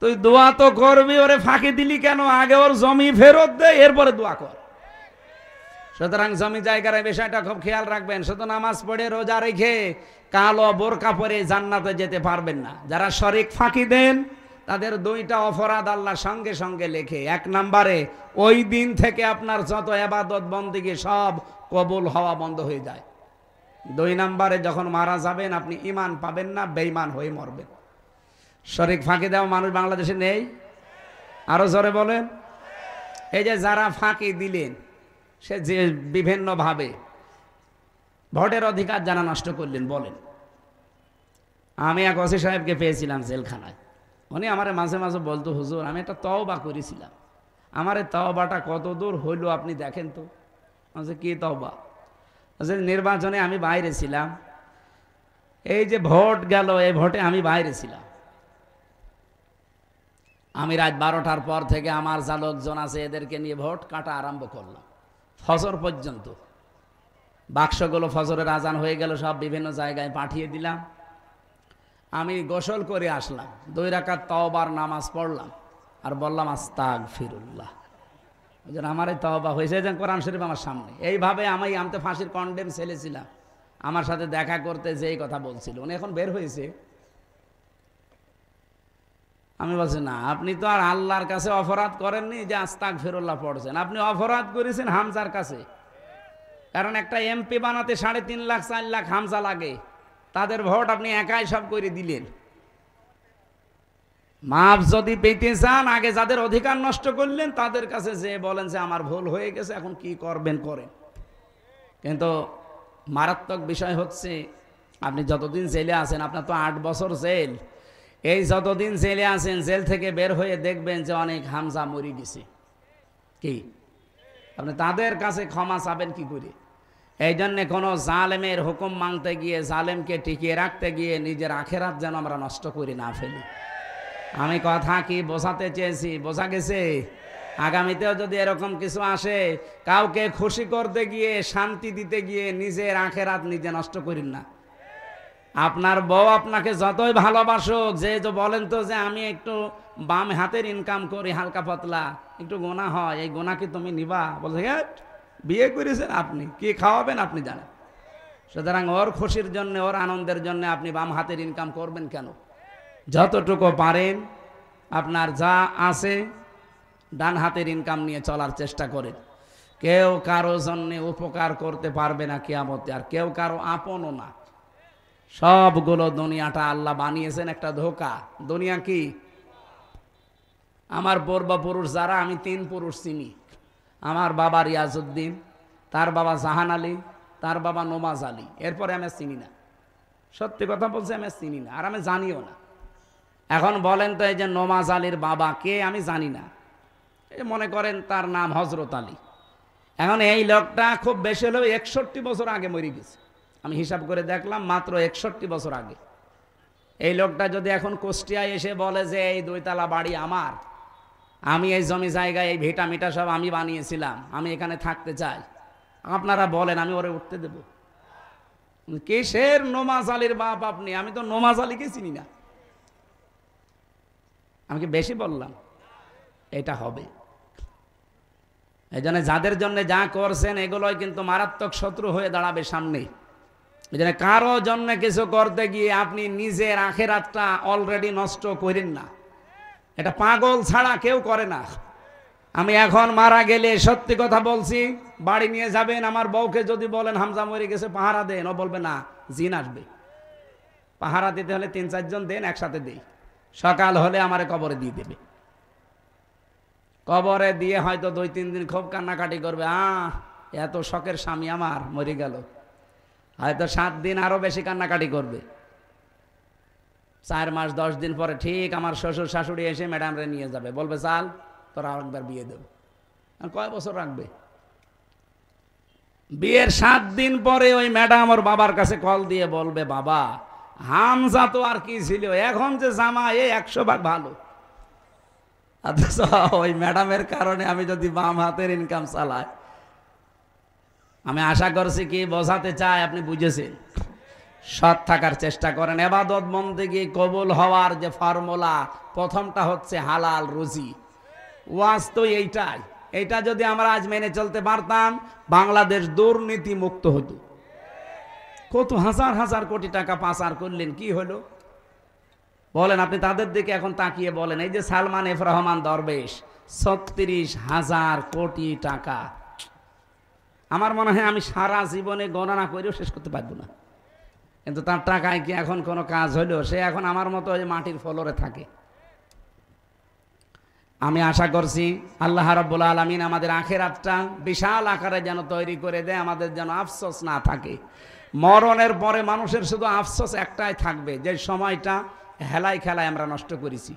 তুই দোয়া তো করবি, ওরে ফাঁকি দিলি কেন? আগে ওর জমি ফেরত দে, এরপরে দোয়া কর। সুতরাং জমি জায়গার বিষয়টা খুব খেয়াল রাখবেন। শুধু নামাজ পড়ে রোজা রেখে কালো বোরকা পরে জান্নাতে যেতে পারবেন না। যারা শরিক ফাঁকি দেন তাদের দুইটা অপরাধ আল্লাহ সঙ্গে সঙ্গে লেখে। এক নম্বরে, ওই দিন থেকে আপনার যত ইবাদত বন্দেগী সব কবুল হওয়া বন্ধ হয়ে যায়। দুই নম্বরে, যখন মারা যাবেন আপনি ঈমান পাবেন না, বেঈমান হয়ে মরবেন। শরিক ফাঁকি দেওয়া মানুষ বাংলাদেশে নেই? আরো জোরে বলেন। এই যে যারা ফাঁকি দিলেন, সে যে বিভিন্নভাবে ভোটের অধিকার যারা নষ্ট করলেন, বলেন। আমি এক ওসি সাহেবকে পেয়েছিলাম জেলখানায়। উনি আমারে মাঝে মাঝে বলতো, হুজুর আমি একটা তওবা করেছিলাম, আমার এই তওবাটা কত দূর হইল আপনি দেখেন তো। বলছে, কি তওবা? বলছে, নির্বাচনে আমি বাইরে ছিলাম, এই যে ভোট গেল, এই ভোটে আমি বাইরে ছিলাম। আমি রাত 12টার পর থেকে আমার যা লোকজন আছে এদেরকে নিয়ে ভোট কাটা আরম্ভ করলাম, ফজর পর্যন্ত। বাক্সগুলো ফজরের আজান হয়ে গেল, সব বিভিন্ন জায়গায় পাঠিয়ে দিলাম। আমি গোসল করে আসলাম, 2 রাকাত তওবার নামাজ পড়লাম, আর বললাম আস্তাগফিরুল্লাহ। আমার এই তওবা হয়েছে, যে কোরআন শরীফ আমার সামনে। এইভাবে আমি আমতে ফাঁসির কন্ডেম ছেলেছিলাম, আমার সাথে দেখা করতে যেই কথা বলছিল, উনি এখন বের হয়েছে। আমি বলছি, না, আপনি তো আর আল্লাহর কাছে অপরাধ করেননি যে আস্তাগফিরুল্লাহ পড়ছেন, আপনি অপরাধ করেছেন হামজার কাছে। কারণ একটা এমপি বানাতে 3.5 লাখ 4 লাখ হামজা লাগে, তাদের ভোট আপনি একাই সব করে দিলেন। মাপ যদি পেতে চান, আগে যাদের অধিকার নষ্ট করলেন তাদের কাছে যে বলেন যে আমার ভুল হয়ে গেছে, এখন কি করবেন করেন। কিন্তু মারাত্মক বিষয় হচ্ছে, আপনি যতদিন জেলে আছেন, আপনার তো 8 বছর জেল, এই যতদিন জেলে আছেন, জেল থেকে বের হয়ে দেখবেন যে অনেক হামজা মরে গেছে। কি আপনি তাদের কাছে ক্ষমা চাবেন কি করে? এই জন্যে কোনো জালেমের হুকুম মানতে গিয়ে, জালেমকে টিকিয়ে রাখতে গিয়ে নিজের আখেরাত যেন আমরা নষ্ট করে না ফেলি। আমি কথা কি বোঝাতে চেয়েছি, বোঝা গেছে? আগামীতেও যদি এরকম কিছু আসে, কাউকে খুশি করতে গিয়ে, শান্তি দিতে গিয়ে নিজের আখেরাত নিজে নষ্ট করেন না। আপনার বউ আপনাকে যতই ভালোবাসুক, যে বলেন তো যে আমি একটু বাম হাতের ইনকাম করি, হালকা পাতলা একটু গোনা হয়, এই গোনা কি তুমি নিবা? বলছে বিয়ে করেছেন আপনি, কি খাওয়াবেন আপনি জানেন। সুতরাং ওর খুশির জন্য, ওর আনন্দের জন্য আপনি বাম হাতের ইনকাম করবেন কেন? যতটুকু পারেন আপনার যা আছে ডান হাতের ইনকাম নিয়ে চলার চেষ্টা করেন। কেউ কারো জন্য উপকার করতে পারবে না কিয়ামতে, আর কেউ কারো আপনও না। সবগুলো দুনিয়াটা আল্লাহ বানিয়েছেন একটা ধোঁকা। দুনিয়া কি? আমার পূর্বপুরুষ যারা, আমি 3 পুরুষ চিনি। আমার বাবা রিয়াজউদ্দিন, তার বাবা জাহান আলী, তার বাবা নমাজ আলী, এরপরে আমি চিনি না। সত্যি কথা বলছি, আমি চিনি না, আর আমি জানিও না। এখন বলেন তো, এই যে নমাজ আলীর বাবা কে? আমি জানি না। এই মনে করেন তার নাম হজরত আলী। এখন এই লোকটা খুব বেশি হলেও 61 বছর আগে মরে গেছে। আমি হিসাব করে দেখলাম, মাত্র 61 বছর আগে। এই লোকটা যদি এখন কুষ্টিয়ায় এসে বলে যে এই 2 তলা বাড়ি আমার, আমি এই জমি জায়গায় এই ভিটা মিটা সব আমি বানিয়েছিলাম, আমি এখানে থাকতে চাই, আপনারা বলেন আমি ওরে উঠতে দেব? কিসের নমাজ আলীর বাপ আপনি? আমি তো নমাজ আলীকে চিনি না। আমি কি বেশি বললাম? এটা হবে। এই জন্য যাদের জন্য যা করছেন এগুলোই কিন্তু মারাত্মক শত্রু হয়ে দাঁড়াবে সামনে। এই জন্য কারো জন্য কিছু করতে গিয়ে আপনি নিজের আখেরাতটা অলরেডি নষ্ট করেন না। এটা পাগল ছাড়া কেউ করে না। আমি এখন মারা গেলে, সত্যি কথা বলছি, বাড়ি নিয়ে যাবেন, আমার বউকে যদি বলেন হামজা মরে গেছে পাহারা দেন, ও বলবে না, জিন আসবে। পাহারা দিতে হলে 3-4 জন দেন, একসাথে দেই। সকাল হলে আমারে কবরে দিয়ে দেবে। কবরে দিয়ে হয়তো 2-3 দিন খুব কান্নাকাটি করবে, এত শখের স্বামী আমার মরে গেল। হয়তো 7 দিন আরো বেশি কান্নাকাটি করবে। 4 মাস 10 দিন পরে ঠিক আমার শ্বশুর শাশুড়ি এসে ম্যাডামরে নিয়ে যাবে, বলবে চাল তোরা আরেকবার বিয়ে দেব। কয় বছর রাখবে? বিয়ের 7 দিন পরে ওই ম্যাডাম ওর বাবার কাছে কল দিয়ে বলবে, বাবা হামজা তো আর কি ছিল, এখন যে জামা এ 100 ভাগ ভালো। অথচ ওই ম্যাডামের কারণে আমি যদি বাম হাতের ইনকাম চালাই। আমি আশা করছি কি বোঝাতে চাই আপনি বুঝেছেন। সৎ থাকার চেষ্টা করেন। ইবাদত বন্দেগী কবুল হওয়ার যে ফর্মুলা, প্রথমটা হচ্ছে হালাল রুজি। ওয়াজ তো এইটাই। এইটা যদি আমরা আজ মেনে চলতে পারতাম, বাংলাদেশ দুর্নীতি মুক্ত হতো। কত হাজার হাজার কোটি টাকা পাচার করলেন, কি হলো বলেন? আপনি তাদের দিকে এখন তাকিয়ে বলেন, এই যে সালমান এফ রহমান দরবেশ, 36,000 কোটি টাকা। আমার মনে হয় আমি সারা জীবনে গণনা করেও শেষ করতে পারবো না। কিন্তু তার টাকায় কি এখন কোনো কাজ হলো? সে এখন আমার মতো ওই মাটির ফ্লোরে থাকে। আমি আশা করছি আল্লাহ রাব্বুল আলামিন আমাদের আখিরাতটা বিশাল আকারে যেন তৈরি করে দেয়, আমাদের যেন আফসোস না থাকে। মরণের পরে মানুষের শুধু আফসোস একটাই থাকবে, যে সময়টা হেলায় খেলায় আমরা নষ্ট করেছি।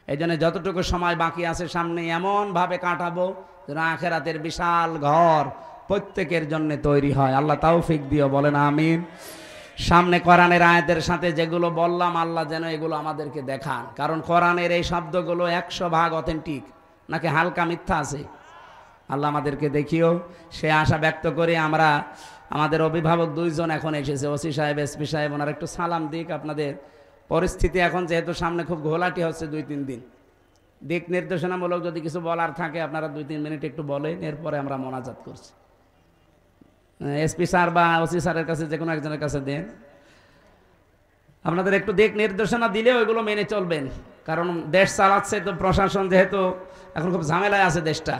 এই জন্য যতটুকু সময় বাকি আছে সামনে এমনভাবে কাটাবো যেন আখিরাতের বিশাল ঘর প্রত্যেকের জন্য তৈরি হয়। আল্লাহ তৌফিক দিও, বলেন আমিন। সামনে কোরআনের আয়াতের সাথে যেগুলো বললাম, আল্লাহ যেন এগুলো আমাদেরকে দেখান। কারণ কোরআনের এই শব্দগুলো 100 ভাগ অথেন্টিক, নাকি হালকা মিথ্যা আছে? আল্লাহ আমাদেরকে দেখিও, সে আশা ব্যক্ত করে আমরা, আমাদের অভিভাবক 2 জন এখন এসেছে, ওসি সাহেব, এসপি সাহেব, ওনারা একটু সালাম দিক। আপনাদের পরিস্থিতি এখন যেহেতু সামনে খুব ঘোলাটি হচ্ছে 2-3 দিন, দিক নির্দেশনামূলক যদি কিছু বলার থাকে আপনারা 2-3 মিনিট একটু বলেন, এরপরে আমরা মোনাজাত করছি। এসপি স্যার বা ওসি স্যারের কাছে যে কোনো একজনের কাছে দেন। আপনাদের একটু দিক নির্দেশনা দিলে ওইগুলো মেনে চলবেন। কারণ দেশ চালাচ্ছে তো প্রশাসন, যেহেতু এখন খুব ঝামেলায় আছে দেশটা।